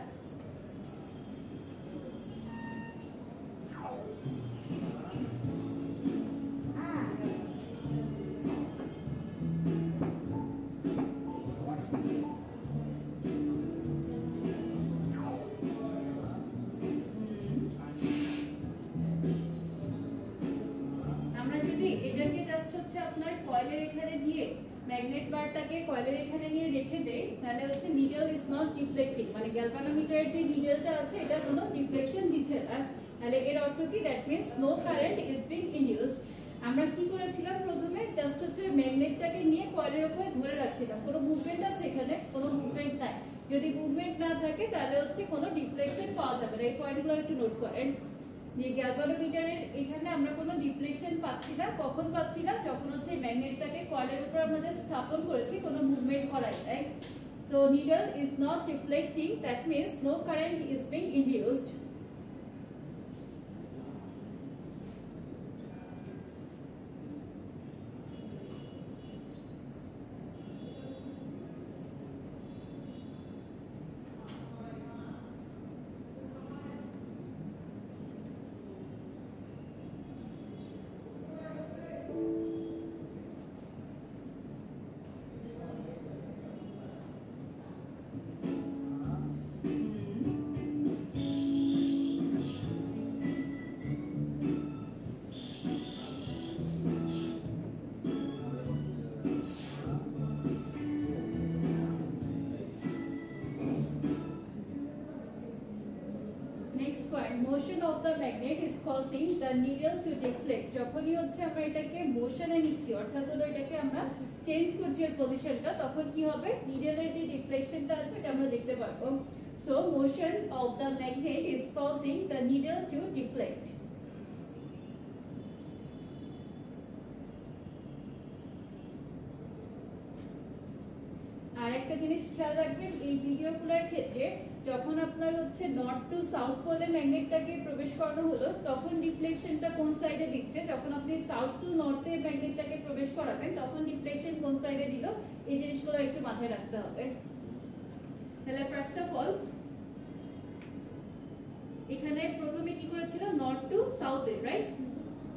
আমরা আপনার কয়েলের এখানে নিয়ে ম্যাগনেট বারটাকে কয়েলের এখানে নিয়ে রেখে দেই তাহলে হচ্ছে নিডল ইজ নট ডিফ্লেক্টিং, মানে গ্যালভানোমিটারের যে নিডলটা আছে এটা কোনো ডিফ্লেকশন দিচ্ছে না। তাহলে এর অর্থ কি? That means no current is being induced. আমরা কি করেছিলাম প্রথমে? জাস্ট হচ্ছে ম্যাগনেটটাকে নিয়ে কয়েলের উপরে ধরে রাখছিলাম। কোনো মুভমেন্ট আছে এখানে? কোনো মুভমেন্ট নাই। যদি মুভমেন্ট না থাকে তাহলে হচ্ছে কোনো ডিফ্লেকশন পাওয়া যাবে না। এই পয়েন্টগুলো একটু নোট করেন যে গ্যালভানোমিটারের এখানে আমরা কোনো ডিফ্লেকশন পাচ্ছি না। কখন পাচ্ছি না? যখন হচ্ছে ম্যাগনেটটাকে কয়েলের উপর আমাদের স্থাপন করেছি, কোনো মুভমেন্ট করাই নাই। So needle is not deflecting, that means no current is being induced. Next point, motion of the magnet is causing the needle to deflect. যখনই হচ্ছে আমরা এটাকে মোশনে নিচ্ছি, অর্থাৎ হলো এটাকে আমরা চেঞ্জ করছি এর পজিশনটা, তখন কি হবে? নিডলের যে ডিফ্লেকশনটা আছে এটা আমরা দেখতে পারবো। So motion of the magnet is causing the needle to deflect. আর একটা জিনিস খেয়াল রাখবেন এই ভিডিওগুলোর ক্ষেত্রে, যখন আপনার হচ্ছে নর্থ টু সাউথ পোলে ম্যাগনেটটাকে প্রবেশ করানো হলো তখন ডিফ্লেকশনটা কোন সাইডে দিচ্ছে, যখন আপনি সাউথ টু নর্থে ম্যাগনেটটাকে প্রবেশ করাবেন তখন ডিফ্লেকশন কোন সাইডে দিল, এই জিনিসগুলো একটু মাথায় রাখতে হবে। তাহলে ফার্স্ট অফ অল এখানে প্রথমে কি করেছিল? নর্থ টু সাউথে, রাইট?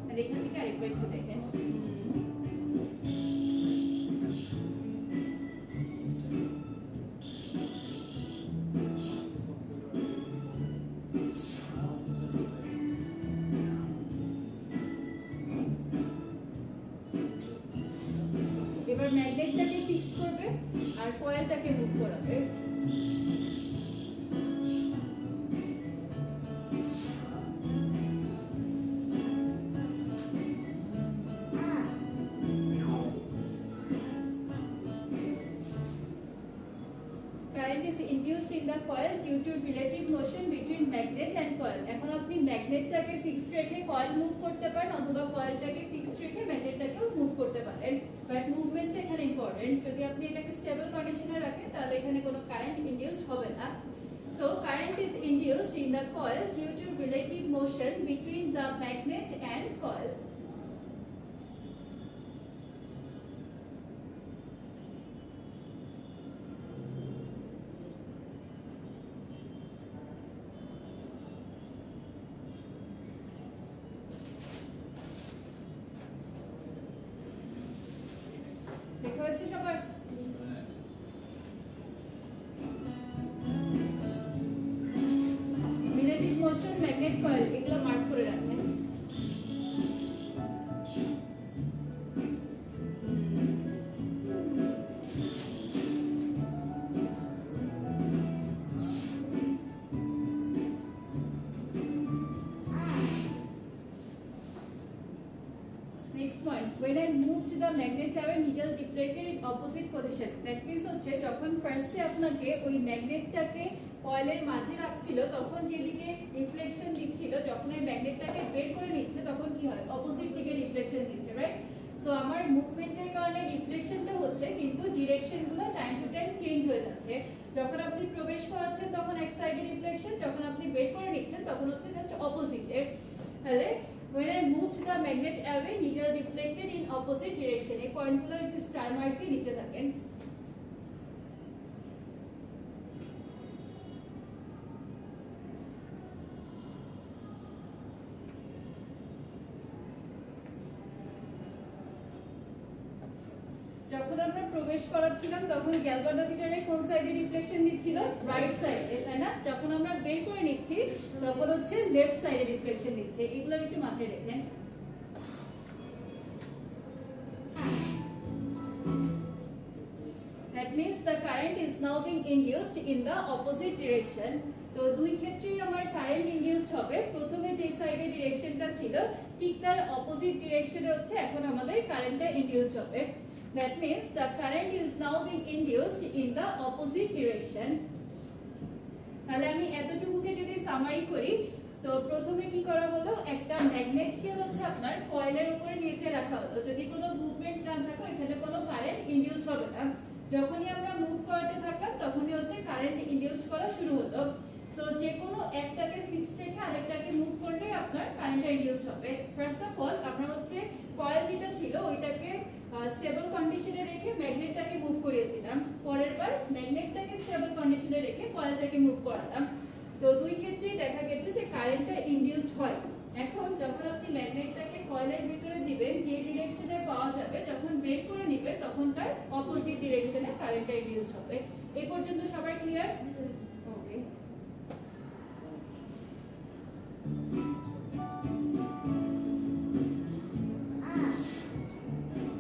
আর এখান থেকে আরেকবার একটু দেখেন। এবার ম্যাগনেটটাকে ফিক্স করবে আর কয়েলটাকে মুভ করাবে। Current is induced in the coil due to relative motion between magnet and coil. এখন আপনি ম্যাগনেটটাকে ফিক্সড রেখে কয়েল মুভ করতে পারেন অথবা কয়েলটাকে ফিক্সড রেখে ম্যাগনেটটাকেও মুভ করতে পারেন, বাট মুভমেন্টটা এখানে ইম্পর্টেন্ট। যদি আপনি এটাকে স্টেবল কন্ডিশনে রাখেন তাহলে এখানে কোনো কারেন্ট ইনডিউসড হবে না। So current is induced in the coil due to relative motion between the magnet and coil. দেখা হচ্ছে সবার? রিলেটিভ মোশন, ম্যাগনেট, কয়েল, এগুলো মার্ক করে রাখবেন। Next point, when I moved the magnet away, needle deflected in opposite position. That means হচ্ছে যখন ফার্স্টে আপনাকে ওই ম্যাগনেটটাকে কয়েলের মাঝে রাখছিল তখন যেদিকে রিফ্লেকশন দিচ্ছিল, যখন এই ম্যাগনেটটাকে বের করে নিচ্ছে তখন কি হয়? অপোজিট দিকে রিফ্লেকশন দিচ্ছে, রাইট? সো আমার মুভমেন্টের কারণে রিফ্লেকশনটা হচ্ছে কিন্তু ডিরেকশনগুলো টাইম টু টাইম চেঞ্জ হয়ে যাচ্ছে। যখন আপনি প্রবেশ করাচ্ছেন তখন এক সাইডে রিফ্লেকশন, যখন আপনি বের করে নিচ্ছেন তখন হচ্ছে জাস্ট অপোজিটে। তাহলে when I moved the magnet away, needle deflected in opposite direction. এই পয়েন্টগুলো একটু স্টার মার্ক দিয়ে নিতে থাকেন। যখন আমরা প্রবেশ করাচ্ছিলাম তখন গ্যালভানোমিটারে কোন সাইডে রিফ্লেকশন দিচ্ছিল? রাইট সাইডে, তাই না? যখন আমরা বের করে নিচ্ছি তখন হচ্ছে লেফট সাইডে রিফ্লেকশন দিচ্ছে। এগুলো একটু মাথায় রাখেন। means the current is now being induced in the opposite direction. তো দুই ক্ষেত্রেই আমার কারেন্ট ইনডিউসড হবে। প্রথমে যে সাইডে ডিরেকশনটা ছিল ঠিক তার অপোজিট ডিরেকশনে হচ্ছে এখন আমাদের কারেন্টটা ইনডিউসড হবে। That means the current is now being induced in the opposite direction. তাহলে আমি এতটুকুকে যদি সামারি করি, তো প্রথমে কি করা হলো, একটা ম্যাগনেটকে হচ্ছে আপনার কয়েলের উপরে নিচে রাখা হলো। যদি কোনো মুভমেন্ট না থাকে এখানে কোনো কারেন্ট ইনডিউসড হবে না। যখনই আমরা মুভ করতে থাকলাম তখনই হচ্ছে কারেন্ট ইনডিউসড করা শুরু হলো। সো যে কোনো একটাকে ফিক্সড রেখে আরেকটাকে মুভ করলে আপনার কারেন্টটা ইনডিউসড হবে। ফার্স্ট অফ অল আমরা হচ্ছে কয়েল যেটা ছিল ওইটাকে স্টেবল কন্ডিশনে রেখে ম্যাগনেটটাকে মুভ করিয়েছিলাম। পরের বার ম্যাগনেটটাকে স্টেবল কন্ডিশনে রেখে কয়েলটাকে মুভ করালাম। তো দুই ক্ষেত্রেই দেখা গেছে যে কারেন্টটা ইনডিউসড হয়। এখন যখন আপনি ম্যাগনেটটাকে কয়েলের ভিতরে দিবেন, যে ডিরেকশনে পাওয়া যাবে যখন বের করে নেবেন তখন তার অপোজিট ডিরেকশনে কারেন্টটা ইনডিউসড হবে। এই পর্যন্ত সবাই ক্লিয়ার? ওকে।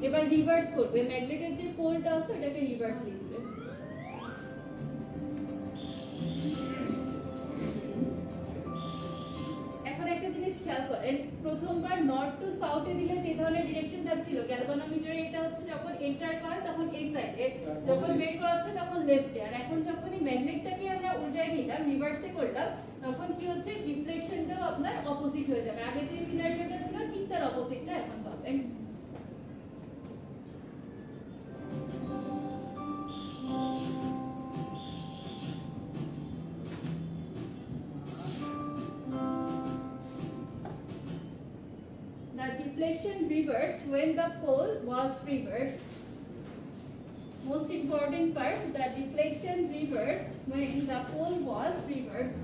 এবার রিভার্স করবে, ম্যাগনেটের যে পোলটা আছে ওটাকে রিভার্স লিখবে। এখন একটা জিনিস খেয়াল করেন, প্রথমবার নর্থ টু সাউথে দিলে যে ধরনের ডিরেকশন থাকছিল, গ্যালভানোমিটারে এটা হচ্ছে যখন এন্টার করে তখন এই সাইডে, যখন বের করা হচ্ছে তখন লেফটে। আর এখন যখনই ম্যাগনেটটাকে আমরা উল্টায় নিলাম, রিভার্সে করলাম, তখন কি হচ্ছে ডিফ্লেকশনটাও আপনার অপোজিট হয়ে যাবে। আগে যে সিনারিওটা ছিল ঠিক তার অপোজিটটা এখন পাবেন। The deflection reversed when the pole was reversed. Most important part, the deflection reversed when the pole was reversed.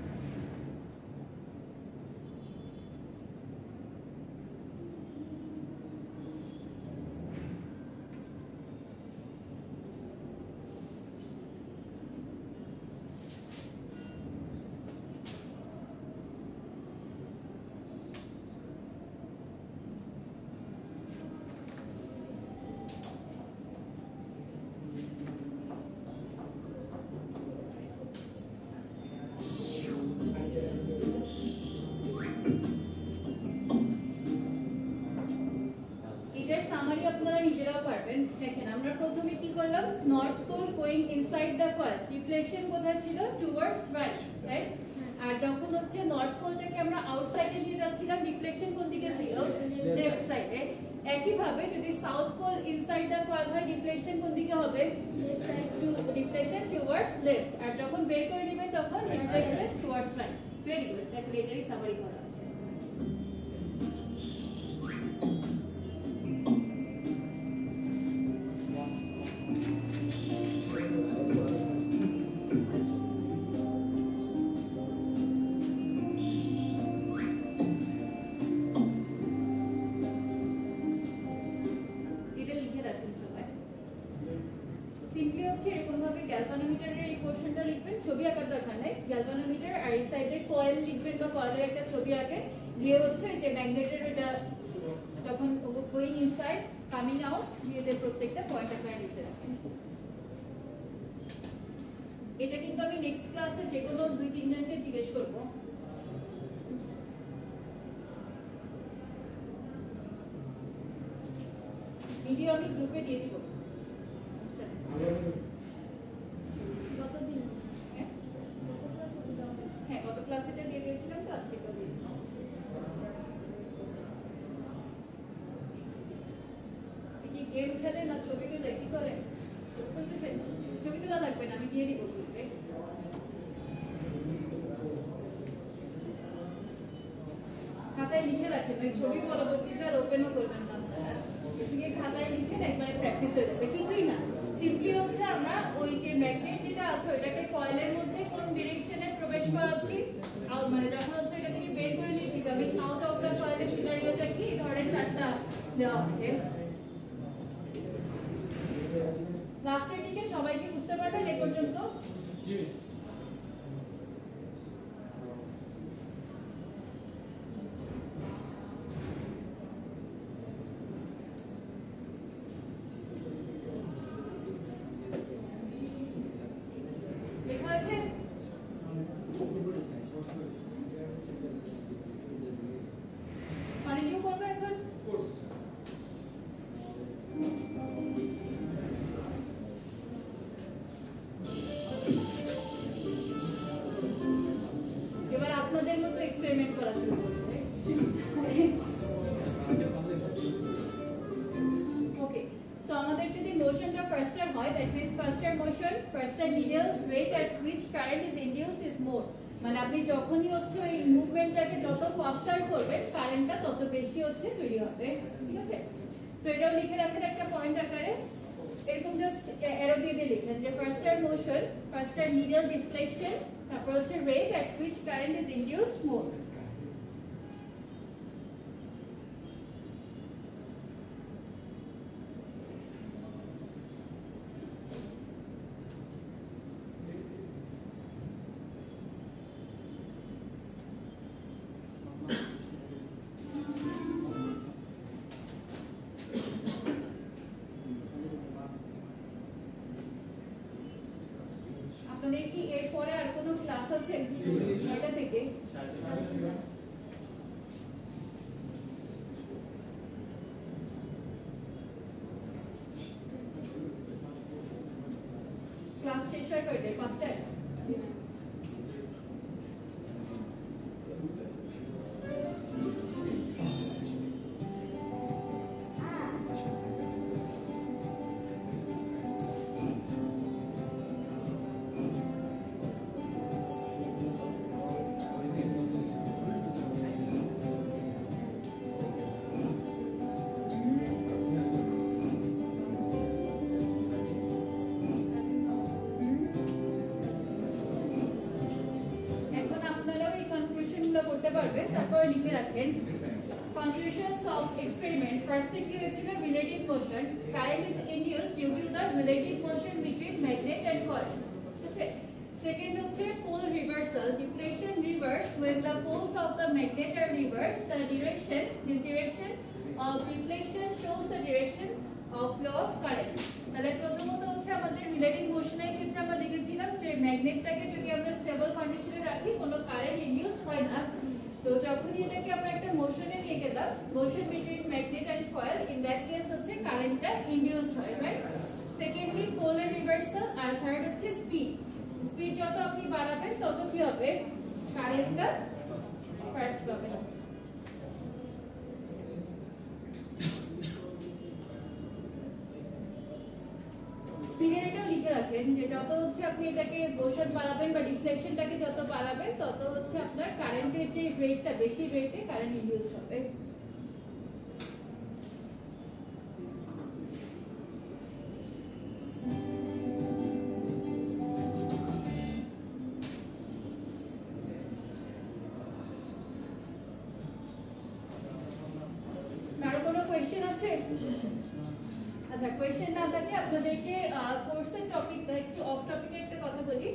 দেখেন আমরা প্রথমে কি করলাম, north pole going inside the coil, deflection কোথায় ছিল, টুয়ার্ডস রাইট, রাইট। আর যখন হচ্ছে নর্থ পোলটাকে আমরা আউটসাইডে নিয়ে যাচ্ছিলাম, ডিফ্লেকশন কোন দিকে ছিল, লেফট সাইডে। একই ভাবে যদি south pole inside the coil হয়, ডিফ্লেকশন কোন দিকে হবে, ডিফ্লেকশন টুয়ার্ডস লেফট। আর যখন বের করে নেবেন তখন deflection towards right. Very good, দেখেন এটারই সামারি করা আছে। গ্যালভানোমিটারের এই পোরশনটা লিখবেন, ছবি আঁকার দরকার নাই। গ্যালভানোমিটার আর এই সাইডে কয়েল লিখবেন বা কয়েলের একটা ছবি আঁকে দিয়ে হচ্ছে যে ম্যাগনেটের এটা তখন গোয়িং ইনসাইড কামিং আউট দিয়ে প্রত্যেকটা পয়েন্ট আপনারা লিখতে রাখেন। এটা কিন্তু আমি নেক্সট ক্লাসে যে কোনো 2-3 জনকে জিজ্ঞেস করব। ভিডিও আমি গ্রুপে দিয়ে দিব। হ্যাঁ, গত ক্লাসে দিয়ে দিয়েছিলাম তো, আজকে এটা দিয়ে দিলাম। কি গেম খেলে না ছবি তুলে কি করে, ছবি তোলা লাগবে না, আমি দিয়ে দিব গ্রুপে। খাতায় লিখে রাখেন, ওই ছবি পরবর্তীতে আর ওপেনও করবেন না আপনারা। খাতায় লিখেন, একবারে প্র্যাকটিস হয়ে যাবে। কিছুই না, সিম্পলি হচ্ছে আমরা ওই যে ম্যাগনেট যেটা আছে ওইটাকে কয়েলের মধ্যে কোন ডিরেকশনে প্রবেশ করাচ্ছি, মানে যখন হচ্ছে এটা থেকে বের করে নিয়েছি, আমি আউট অফ দ্য কয়েলের সিনারিওটা কি ধরেন 4টা দেওয়া আছে। লাস্টের দিকে সবাই কি বুঝতে পারলেন এ পর্যন্ত? is faster motion, faster needle, rate at which current is induced is more. মানে আপনি যখনই হচ্ছে ওই মুভমেন্টটাকে যত ফাস্টার করবেন কারেন্টটা তত বেশি হচ্ছে তৈরি হবে, ঠিক আছে? সো এটাও লিখে রাখেন একটা পয়েন্ট আকারে, এরকম জাস্ট অ্যারো দিয়ে দিয়ে লিখেন যে faster motion, faster needle deflection, তারপর হচ্ছে rate at which current is induced more. আপনাদের কি এরপরে আর কোনো ক্লাস আছে 9টা থেকে? ক্লাস শেষ হয় কয়টায়? 5টায়? করতে পারবে, তারপর লিখে রাখেন conclusions of experiment. Firstly কি হয়েছিল? relative motion, current is induced due to the relative motion between magnet and coil, okay? Second হচ্ছে pole reversal, deflection reverse when the poles of the magnet are reversed, the direction, this direction of deflection shows the direction of flow of current. তাহলে প্রথমত হচ্ছে আমাদের relative মোশনের ক্ষেত্রে আমরা দেখেছিলাম যে ম্যাগনেটটাকে যদি আমরা স্টেবল কন্ডিশনে রাখি কোনো কারেন্ট ইনডিউসড হয় না, তো যখনই এটাকে আমরা একটা মোশনে নিয়ে গেলাম, motion between magnet and coil, in that case হচ্ছে কারেন্টটা ইনডিউসড হয়, রাইট? সেকেন্ডলি পোলার রিভার্সাল, আর থার্ড হচ্ছে স্পিড। স্পিড যত আপনি বাড়াবেন তত কি হবে? কারেন্টটা ফার্স্ট পাবে। স্পিডের এটাও লিখে রাখেন যে যত হচ্ছে আপনি এটাকে মোশন বাড়াবেন বা ডিফ্লেকশনটাকে যত বাড়াবেন তত হচ্ছে আপনার কারেন্টের যে রেটটা, বেশি রেটে কারেন্ট ইনডিউস হবে। কারো কোনো কোয়েশ্চেন আছে? আচ্ছা, কোয়েশ্চেন না থাকলে আপনাদেরকে কোর্সের টপিক একটু অফ টপিকে একটা কথা বলি।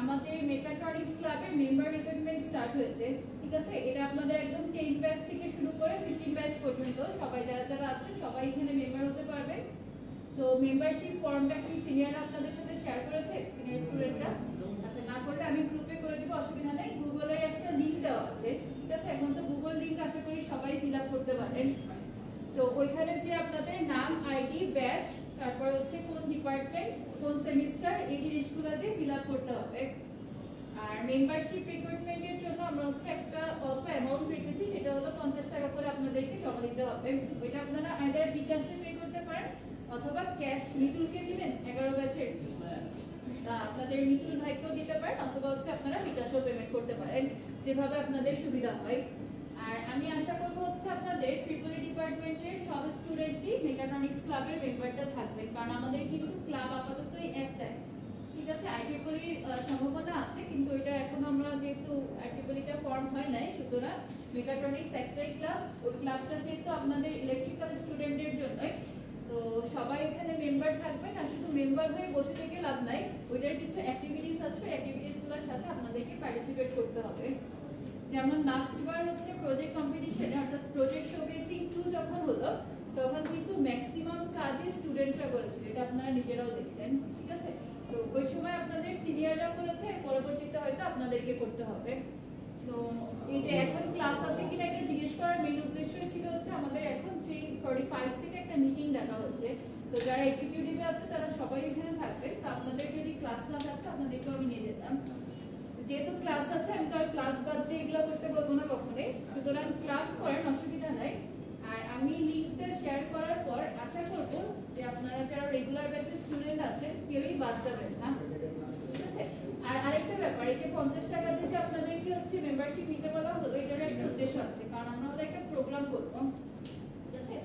আমাদের মেকাট্রনিক্স ক্লাবের মেম্বার রিক্রুটমেন্ট স্টার্ট হয়েছে, ঠিক আছে? এটা আপনাদের একদম 10 ব্যাচ থেকে শুরু করে 15 ব্যাচ পর্যন্ত সবাই যারা যারা আছে সবাই এখানে মেম্বার হতে পারবেন। তো মেম্বারশিপ ফর্মটা কি সিনিয়ররা আপনাদের সাথে শেয়ার করেছে, সিনিয়র স্টুডেন্টরা? আচ্ছা, না করলে আমি গ্রুপে করে দিব, অসুবিধা নেই। গুগলের একটা লিংক দেওয়া আছে, ঠিক আছে? এখন তো গুগল লিংক আশা করি সবাই ফিল আপ করতে পারেন। তো ওইখানে যে আপনাদের নাম, আইডি, ব্যাচ, তারপর হচ্ছে কোন ডিপার্টমেন্ট, কোন সেমিস্টার, এই জিনিসগুলো দিয়ে ফিল আপ করতে হবে। আর মেম্বারশিপ রিক্রুটমেন্টের জন্য আমরা হচ্ছে একটা অল্প অ্যামাউন্ট রেখেছি, সেটা হলো 50 টাকা করে আপনাদেরকে জমা দিতে হবে। ওইটা আপনারা আইদার বিকাশে পে করতে পারেন অথবা ক্যাশ। মিতুলকে চিনেন 11 ব্যাচের? আপনাদের মিতুল ভাইকেও দিতে পারেন অথবা হচ্ছে আপনারা বিকাশও পেমেন্ট করতে পারেন, যেভাবে আপনাদের সুবিধা হয়। আর আমি আশা করব হচ্ছে আপনাদের ট্রিপলি ডিপার্টমেন্টের সব স্টুডেন্টই মেকাট্রনিক্স ক্লাবের মেম্বারটা থাকবেন, কারণ আমাদের কিন্তু ক্লাব আপাতত একটাই, ঠিক আছে? আইট্রিপলির সম্ভাবনা আছে, কিন্তু এটা এখন আমরা যেহেতু আইট্রিপলিটা ফর্ম হয় নাই, সুতরাং মেকাট্রনিক্স একটাই ক্লাব। ওই ক্লাবটা যেহেতু আপনাদের ইলেকট্রিক্যাল স্টুডেন্টের জন্যই, তো সবাই এখানে মেম্বার থাকবেন। আর শুধু মেম্বার হয়ে বসে থেকে লাভ নাই, ওইটার কিছু অ্যাক্টিভিটিস আছে, অ্যাক্টিভিটিসগুলোর সাথে আপনাদেরকে পার্টিসিপেট করতে হবে। যেমন লাস্ট বার হচ্ছে প্রজেক্ট কম্পিটিশনে, অর্থাৎ প্রজেক্ট শোকেসিং 2 যখন হলো তখন কিন্তু ম্যাক্সিমাম কাজে স্টুডেন্টরা করেছিল, এটা আপনারা নিজেরাও দেখছেন, ঠিক আছে? তো ওই সময় আপনাদের সিনিয়ররা করেছে, পরবর্তীতে হয়তো আপনাদেরকে করতে হবে। তো এই যে এখন ক্লাস আছে কিনা এটা জিজ্ঞেস করার মেইন উদ্দেশ্যই ছিল হচ্ছে আমাদের এখন 3:45 থেকে একটা মিটিং ডাকা হচ্ছে। তো যারা এক্সিকিউটিভে আছে তারা সবাই এখানে থাকবে। তো আপনাদের যদি ক্লাস না থাকতো আপনাদেরকেও আমি নিয়ে যেতাম। যেহেতু ক্লাস আছে আমি তো আর ক্লাস বাদ দিয়ে এগুলো করতে বলবো না কখনোই, সুতরাং ক্লাস করেন, অসুবিধা নাই। আর আমি লিঙ্কটা শেয়ার করার পর আশা করব যে আপনারা যারা রেগুলার ব্যাচের স্টুডেন্ট আছেন কেউই 50 টাকা যে আপনাদেরকে হচ্ছে মেম্বারশিপ নিতে বলা হলো, এটার একটা উদ্দেশ্য আছে, কারণ আমরা হলো একটা প্রোগ্রাম করবো, ঠিক আছে?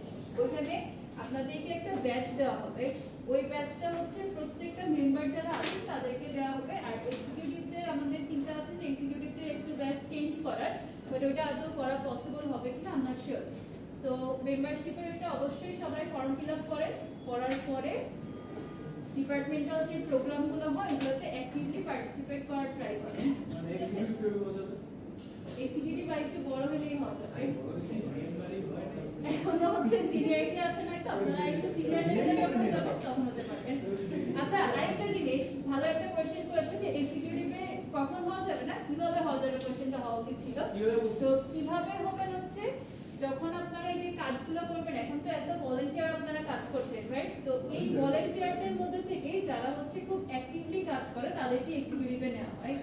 ওইখানে আপনাদেরকে একটা ব্যাচ দেওয়া হবে, ওই ব্যাচটা হচ্ছে প্রত্যেকটা মেম্বার যারা আছে তাদেরকে দেওয়া হবে। আর এক্সিকিউটিভদের আমাদের চিন্তা আছে যে এক্সিকিউটিভদের একটু ব্যাচ চেঞ্জ করার, বাট ওইটা আদৌ করা পসিবল হবে কিনা আই এম নট শিওর। তো মেম্বারশিপের এটা অবশ্যই সবাই ফর্ম ফিল আপ করেন, করার পরে ডিপার্টমেন্টাল যে প্রোগ্রামগুলো হয় ওগুলোতে অ্যাক্টিভলি পার্টিসিপেট করার ট্রাই করেন। মানে এক্সিকিউটিভ বসাতে এক্সিকিউটিভ বা একটু বড় হলেই হবে, এখনো হচ্ছে সিনিয়রিটি আসে নাই তো, আপনারা একটু সিনিয়রিটিতে যখন যাবেন তখন হতে পারবেন। আচ্ছা, আরেকটা জিনিস, ভালো একটা কোয়েশ্চেন করেছে যে এক্সিকিউটিভে কখন হওয়া যাবে না, কিভাবে হওয়া যাবে, কোয়েশ্চেনটা হওয়া উচিত ছিল। তো কিভাবে হবেন হচ্ছে যখন আপনারা এই যে কাজগুলো করবেন, এখন তো অ্যাজ আ ভলান্টিয়ার আপনারা কাজ করছেন, রাইট? তো এই ভলান্টিয়ারদের মধ্যে থেকে যারা হচ্ছে খুব অ্যাক্টিভলি কাজ করে তাদেরকে এক্সিকিউটিভে নেওয়া হয়।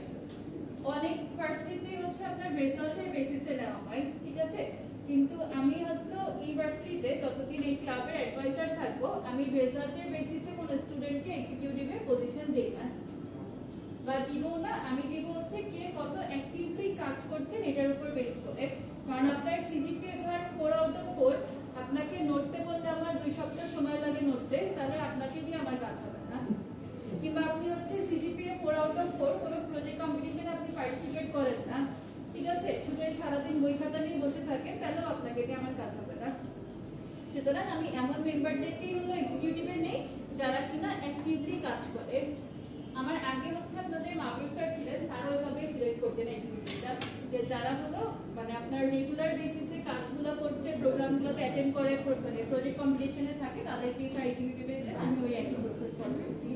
অনেক ভার্সিটিতে হচ্ছে আপনার রেজাল্টের বেসিসে নেওয়া হয়, ঠিক আছে? কিন্তু আমি হয়তো এই ভার্সিটিতে যতদিন এই ক্লাবের অ্যাডভাইজার থাকবো, আমি রেজাল্টের বেসিসে কোনো স্টুডেন্টকে এক্সিকিউটিভে পজিশন দেই না বা দিব না। আমি দিব হচ্ছে কে কত অ্যাক্টিভলি কাজ করছেন এটার উপর বেস করে। কারণ আপনার সিজিপিএ ধর 4 আউট অফ 4, আপনাকে নড়তে বললে আমার 2 সপ্তাহ সময় লাগে নড়তে, তাহলে আপনাকে দিয়ে আমার কাজ হবে না। কিংবা আপনি হচ্ছে সিজিপিএ 4 আউট অফ 4 কোনো প্রজেক্ট কম্পিটিশনে আপনি পার্টিসিপেট করেন না, ঠিক আছে, শুধু সারাদিন বই খাতা নিয়ে বসে থাকেন, তাহলেও আপনাকে দিয়ে আমার কাজ হবে না। সুতরাং আমি এমন মেম্বারদেরকেই হলো এক্সিকিউটিভে নেই যারা কিনা অ্যাক্টিভলি কাজ করে। আমার আগে হচ্ছে আপনাদের মাহবুব স্যার ছিলেন, স্যার ওইভাবে সিলেক্ট করতেন এক্সিকিউটিভটা, যে যারা হলো মানে আপনার রেগুলার বেসিসে কাজগুলো করছে, প্রোগ্রামগুলোতে অ্যাটেন্ড করে, মানে প্রজেক্ট কম্পিটিশনে থাকে, তাদেরকে স্যার এক্সিকিউটিভে দেন। আমি ওই একই প্রসেস ফলো করছি।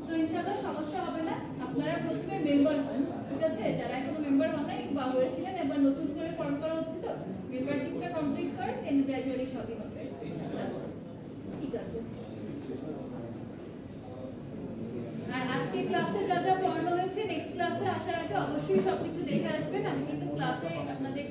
তো ইনশাআল্লাহ সমস্যা হবে না। আপনারা প্রথমে মেম্বার হন, ঠিক আছে? যারা এখনো মেম্বার হন নাই বা হয়েছিলেন, এবার নতুন করে ফর্ম করা হচ্ছে, তো মেম্বারশিপটা কমপ্লিট করেন, দেন গ্র্যাজুয়ালি সবই হবে, ঠিক আছে? আর আজকে ক্লাসে যা যা পড়ানো হয়েছে, নেক্সট ক্লাসে আসার আগে অবশ্যই সবকিছু দেখে আসবেন। আমি কিন্তু ক্লাসে আপনাদেরকে